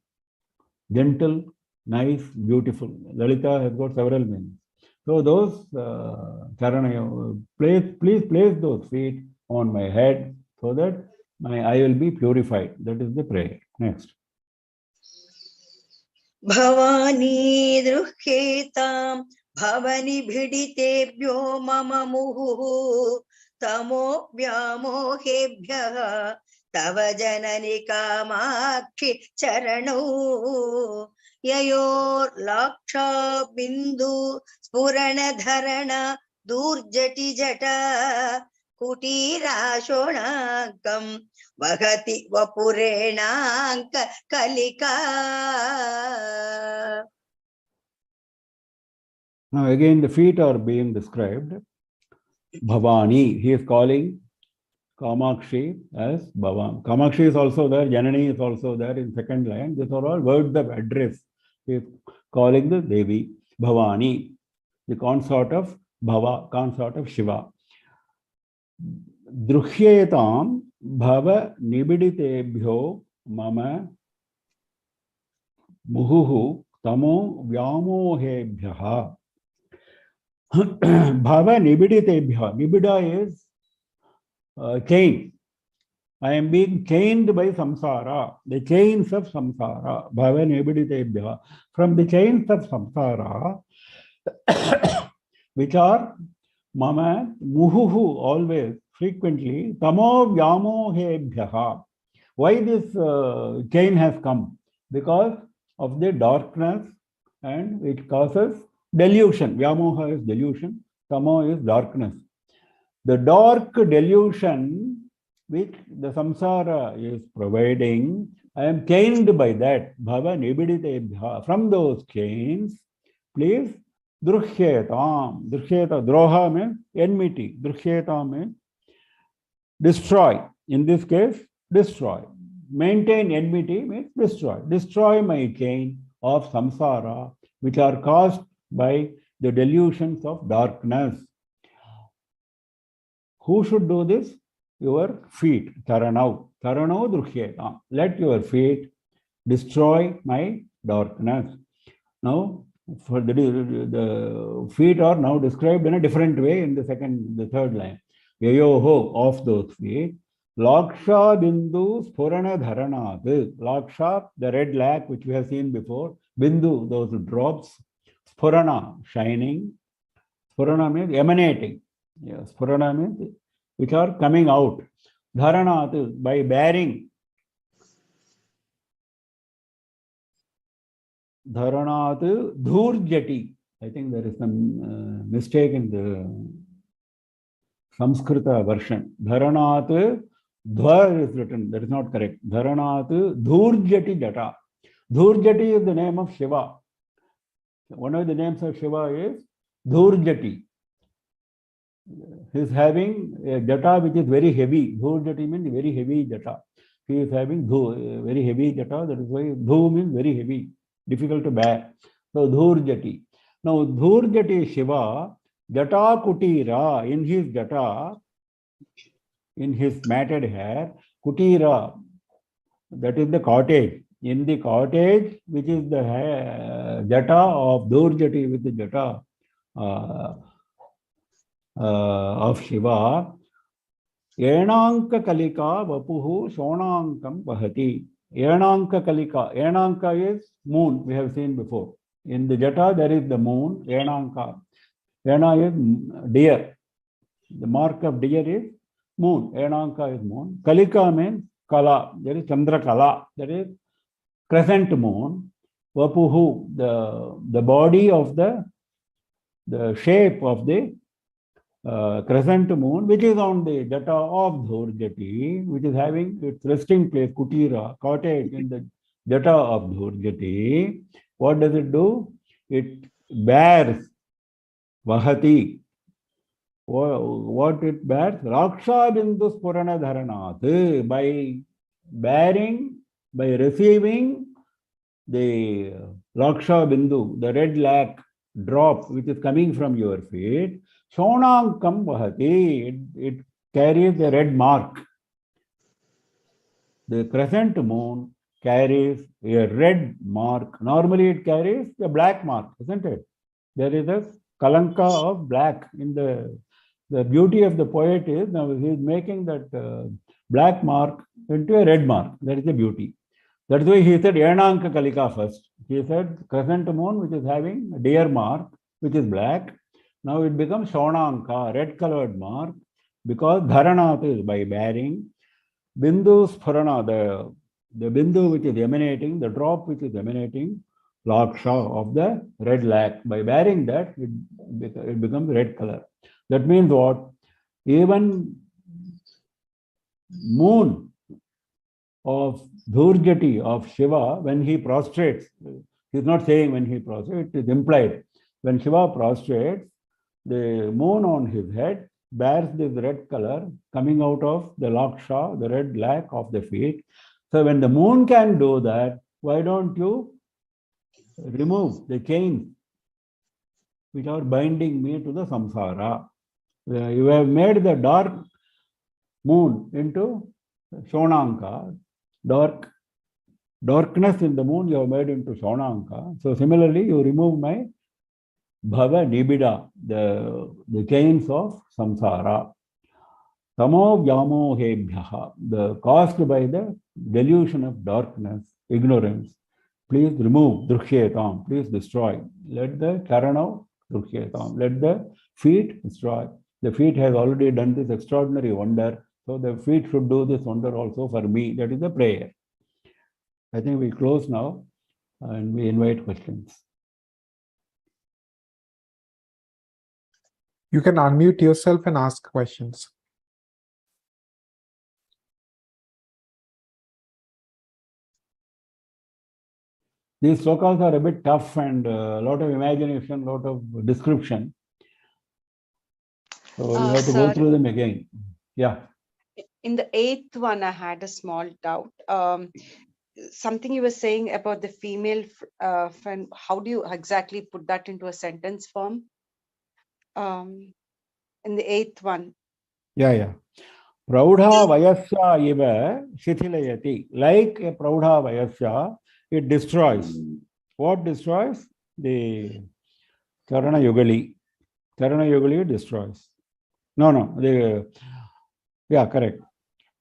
gentle, nice, beautiful. Lalita has got several meanings. So those charana, please place those feet on my head so that I will be purified. That is the prayer. Next. Bhavani druhetam bhavani bhiditebhyo mama muhu tamo vyamohebhyah tava janani kamakshi charano yayor laksha bindu spurana dharana durjati jata kutirashonakam vagati vapurenanka kalika. Now again the feet are being described. Bhavani, he is calling Kamakshi as Bhavan. Kamakshi is also there, Janani is also there in second line. These are all words of address. He is calling the Devi, Bhavani, the consort of Bhava, consort of Shiva. Druhyetam bhava nibiditebhyo mama muhuhu tamo vyamohebhyaha. Bhava nibiditebhya. Nibida is chain. I am being chained by samsara, the chains of samsara. Bhava nibiditebhya. From the chains of samsara, which are mama muhuhu, always, frequently, tamo vyamohebhyaha. Why this chain has come? Because of the darkness, and it causes delusion. Vyamoha is delusion, tamo is darkness. The dark delusion which the samsara is providing, I am chained by that. Bhava nibiditebhya. From those chains, please, druhyetam. Druhyeta, droha means enmity. Druhyetam means destroy. In this case, destroy. Maintain enmity means destroy. Destroy my chain of samsara, which are caused by the delusions of darkness. Who should do this? Your feet. Taranau. Taranau druhyetam. Let your feet destroy my darkness. Now, for the feet are now described in a different way in the third line. Yayoho, of those feet. Laksha Bindu Spurana Dharanat. Laksha, the red lac which we have seen before. Bindu, those drops. Spurana, shining. Spurana means emanating. Yeah, Spurana means which are coming out. Dharanat, by bearing. Dharanat Dhurjati. I think there is some mistake in the Samskrita version. Dharanat Dhvar is written. That is not correct. Dharanat Dhurjati Jata. Dhurjati is the name of Shiva. One of the names of Shiva is Dhurjati. He is having a jata which is very heavy. Dhurjati means very heavy jata. He is having very heavy jata. That is why dhu means very heavy, difficult to bear. So Dhurjati. Now Dhurjati Shiva, Jata Kutira, in his jata, in his matted hair, Kutira, that is the cottage. In the cottage, which is the jata of Dhurjati with the jata of Shiva, Enanka Kalika Vapuhu Shonankam Vahati. Enanka Kalika. Enanka is moon, we have seen before. In the jata, there is the moon, Enanka. Ena is deer. The mark of deer is moon. Enanka is moon. Kalika means Kala. There is Chandra Kala. That is crescent moon. Vapuhu, the body of the shape of the crescent moon, which is on the jata of Dhurjati, which is having its resting place, Kutira, cottage in the jata of Dhurjati. What does it do? It bears Vahati. What it bears? Raksha Bindu Spurana Dharanat. By bearing, by receiving the Raksha Bindu, the red lac drop which is coming from your feet, Shonankam Vahati, it carries a red mark. The crescent moon carries a red mark. Normally it carries a black mark, isn't it? There is a kalanka of black in the beauty of the poet is now he is making that black mark into a red mark. That is the beauty. That's why he said Enanka Kalika first. He said crescent moon which is having a deer mark which is black. Now it becomes Shonanka, red colored mark, because Dharanat is by bearing. Bindu Spurana, the Bindu which is emanating, the drop which is emanating, Laksha of the red lac. By bearing that, it becomes red color. That means what? Even moon of Dhurjati of Shiva, when he prostrates, he is not saying when he prostrates, it is implied. When Shiva prostrates, the moon on his head bears this red color coming out of the laksha, the red lac of the feet. So when the moon can do that, why don't you remove the chains which are binding me to the samsara? You have made the dark moon into Shonanka, darkness in the moon you have made into Shonanka. So similarly, you remove my Bhava Nibida, the chains of samsara. Tamo Vyamohebhyaha, the caused by the delusion of darkness, ignorance. Please remove Drukhyetam, please destroy. Let the Karana Drukhyetam, let the feet destroy. The feet has already done this extraordinary wonder, so the feet should do this wonder also for me. That is the prayer. I think we close now and we invite questions. You can unmute yourself and ask questions. These slokas are a bit tough and a lot of imagination, a lot of description. So you have to go through them again. Yeah. In the 8th one, I had a small doubt. Something you were saying about the female friend. How do you exactly put that into a sentence form? In the 8th one. Yeah. Praudha Vayasya Iva Shithilayati. Like a Praudha Vayasya, it destroys. What destroys? The Charana Yugali. Charana Yugali destroys. No. Yeah, correct.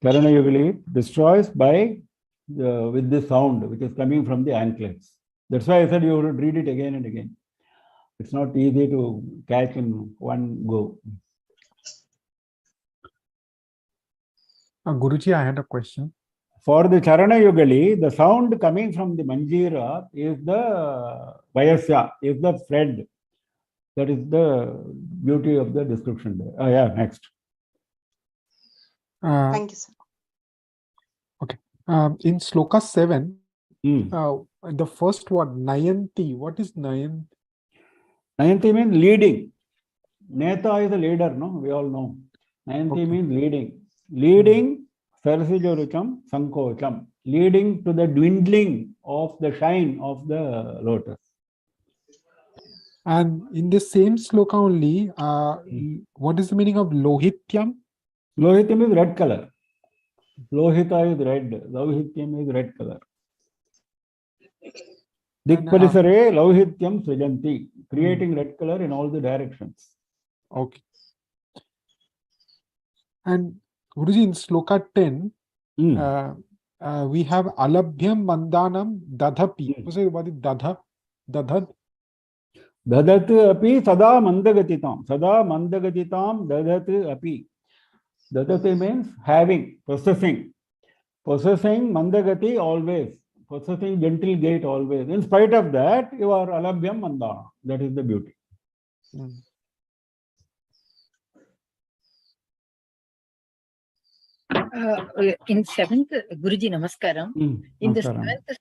Charana Yugali destroys by with the sound which is coming from the anklets. That's why I said you would read it again and again. It's not easy to catch in one go. Guruji, I had a question. For the Charana Yugali, the sound coming from the Manjira is the Vayasya, is the thread. That is the beauty of the description there. Oh, yeah, next. Thank you, sir. In Sloka 7, Hmm. the first word, Nayanti. What is Nayanti? Nayanti means leading. Neta is a leader, no? We all know. Nayanti means leading. Leading, Sarasijorucham, Sankocham. Leading to the dwindling of the shine of the lotus. And in the same sloka only, what is the meaning of Lohityam? Lohityam is red color. Lohita is red. Lohityam is red color. Dikparisare Lohityam Srijanti. Creating red color in all the directions. Okay. And Guruji, in sloka 10, we have Alabhyam Mandanam Dadhapi. What is Dadha? Dadhad? Dadat api sada mandagatitam. Sada mandagatitam dadat api. Dadati means having, possessing. Possessing mandagati always. Possessing gentle gait always. In spite of that, you are alabhyam mandana. That is the beauty. In 7th, Guruji Namaskaram. In the 7th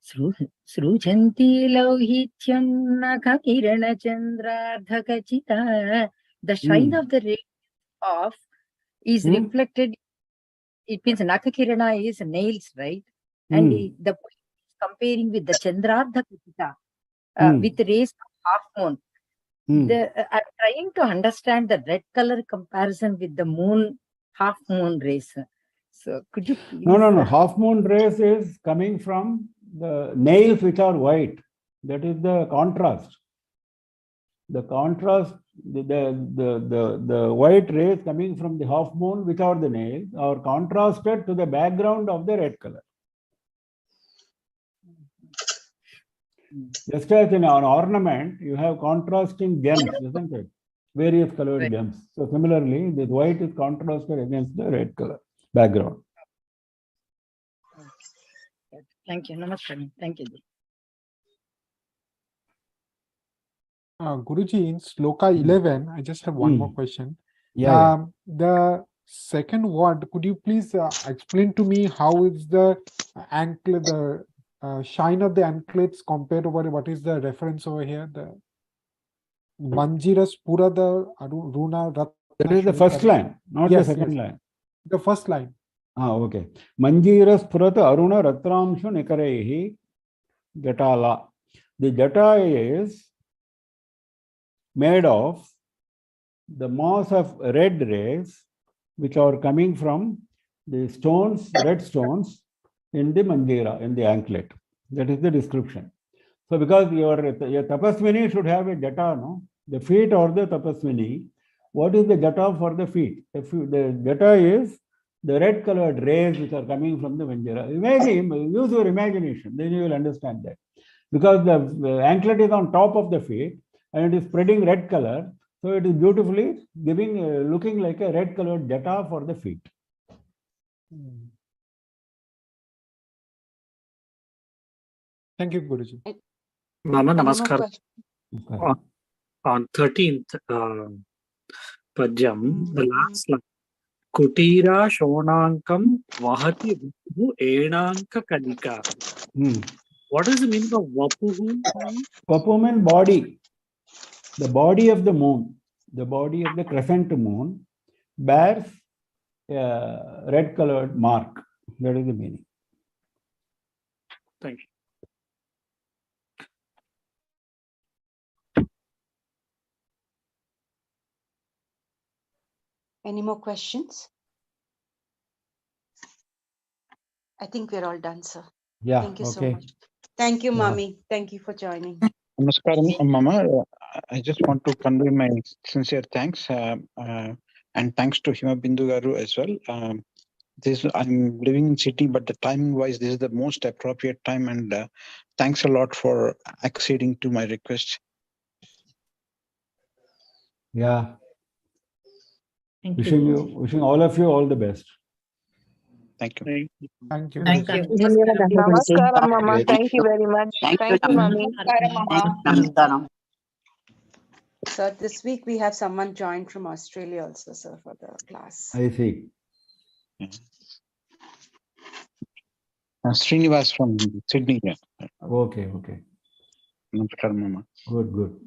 sloka, Srujanti Lauhityam Naka Kirana Chandradhakachita. The shine of the ray of is reflected. It means Naka Kirana is nails, right? And the point is comparing with the Chandradhakachita with rays of half moon. I'm trying to understand the red color comparison with the moon, half moon rays. So could you please? No. Half moon rays is coming from the nails which are white. That is the contrast. The contrast, the white rays coming from the half moon, which are the nails, are contrasted to the background of the red color. Just as in an ornament, you have contrasting gems, isn't it? Various colored gems. So similarly, this white is contrasted against the red color background. Thank you. Namaskar. Thank you. Guruji, in sloka 11, I just have one more question. The second word, could you please explain to me how is the anklet, the shine of the anklets compared to what is the reference over here? The Manjiras Pura the Runa Ratna. That is the first line, not the second line. The first line. Okay. Manjiras Purata Aruna Ratramshu Nikarehi Jatala. The jata is made of the mass of red rays which are coming from the stones, red stones in the manjira, in the anklet. That is the description. So because your tapaswini should have a jata, no? The feet or the tapaswini. What is the jata for the feet? The jata is the red colored rays which are coming from the manjira. Imagine, use your imagination, then you will understand that. Because the anklet is on top of the feet and it is spreading red color, so it is beautifully giving, looking like a red colored jata for the feet. Thank you, Guruji. Mama Namaskar. On 13th Pajam, the last line. Kutira Shonankam Vahati Vapuhu Enanka Kalika. What is the meaning of Vapuhu? Vapu means body. The body of the moon, the body of the crescent moon bears a red colored mark. That is the meaning. Thank you. Any more questions? I think we're all done, sir. Yeah. Thank you so much. Thank you, Mami. Thank you for joining. Namaskaram, Mama. I just want to convey my sincere thanks. And thanks to Hima Bindu Garu as well. I'm living in city, but the timing wise, this is the most appropriate time. And thanks a lot for acceding to my request. Yeah. Thank Wishing all of you all the best. Thank you. Thank you. Thank you. Namaskaram, Mama. Thank you very much. Thank you, Mami. So this week we have someone joined from Australia also, sir, for the class. I see. Srinivas from Sydney. Okay. Namaskar, Mama. Good.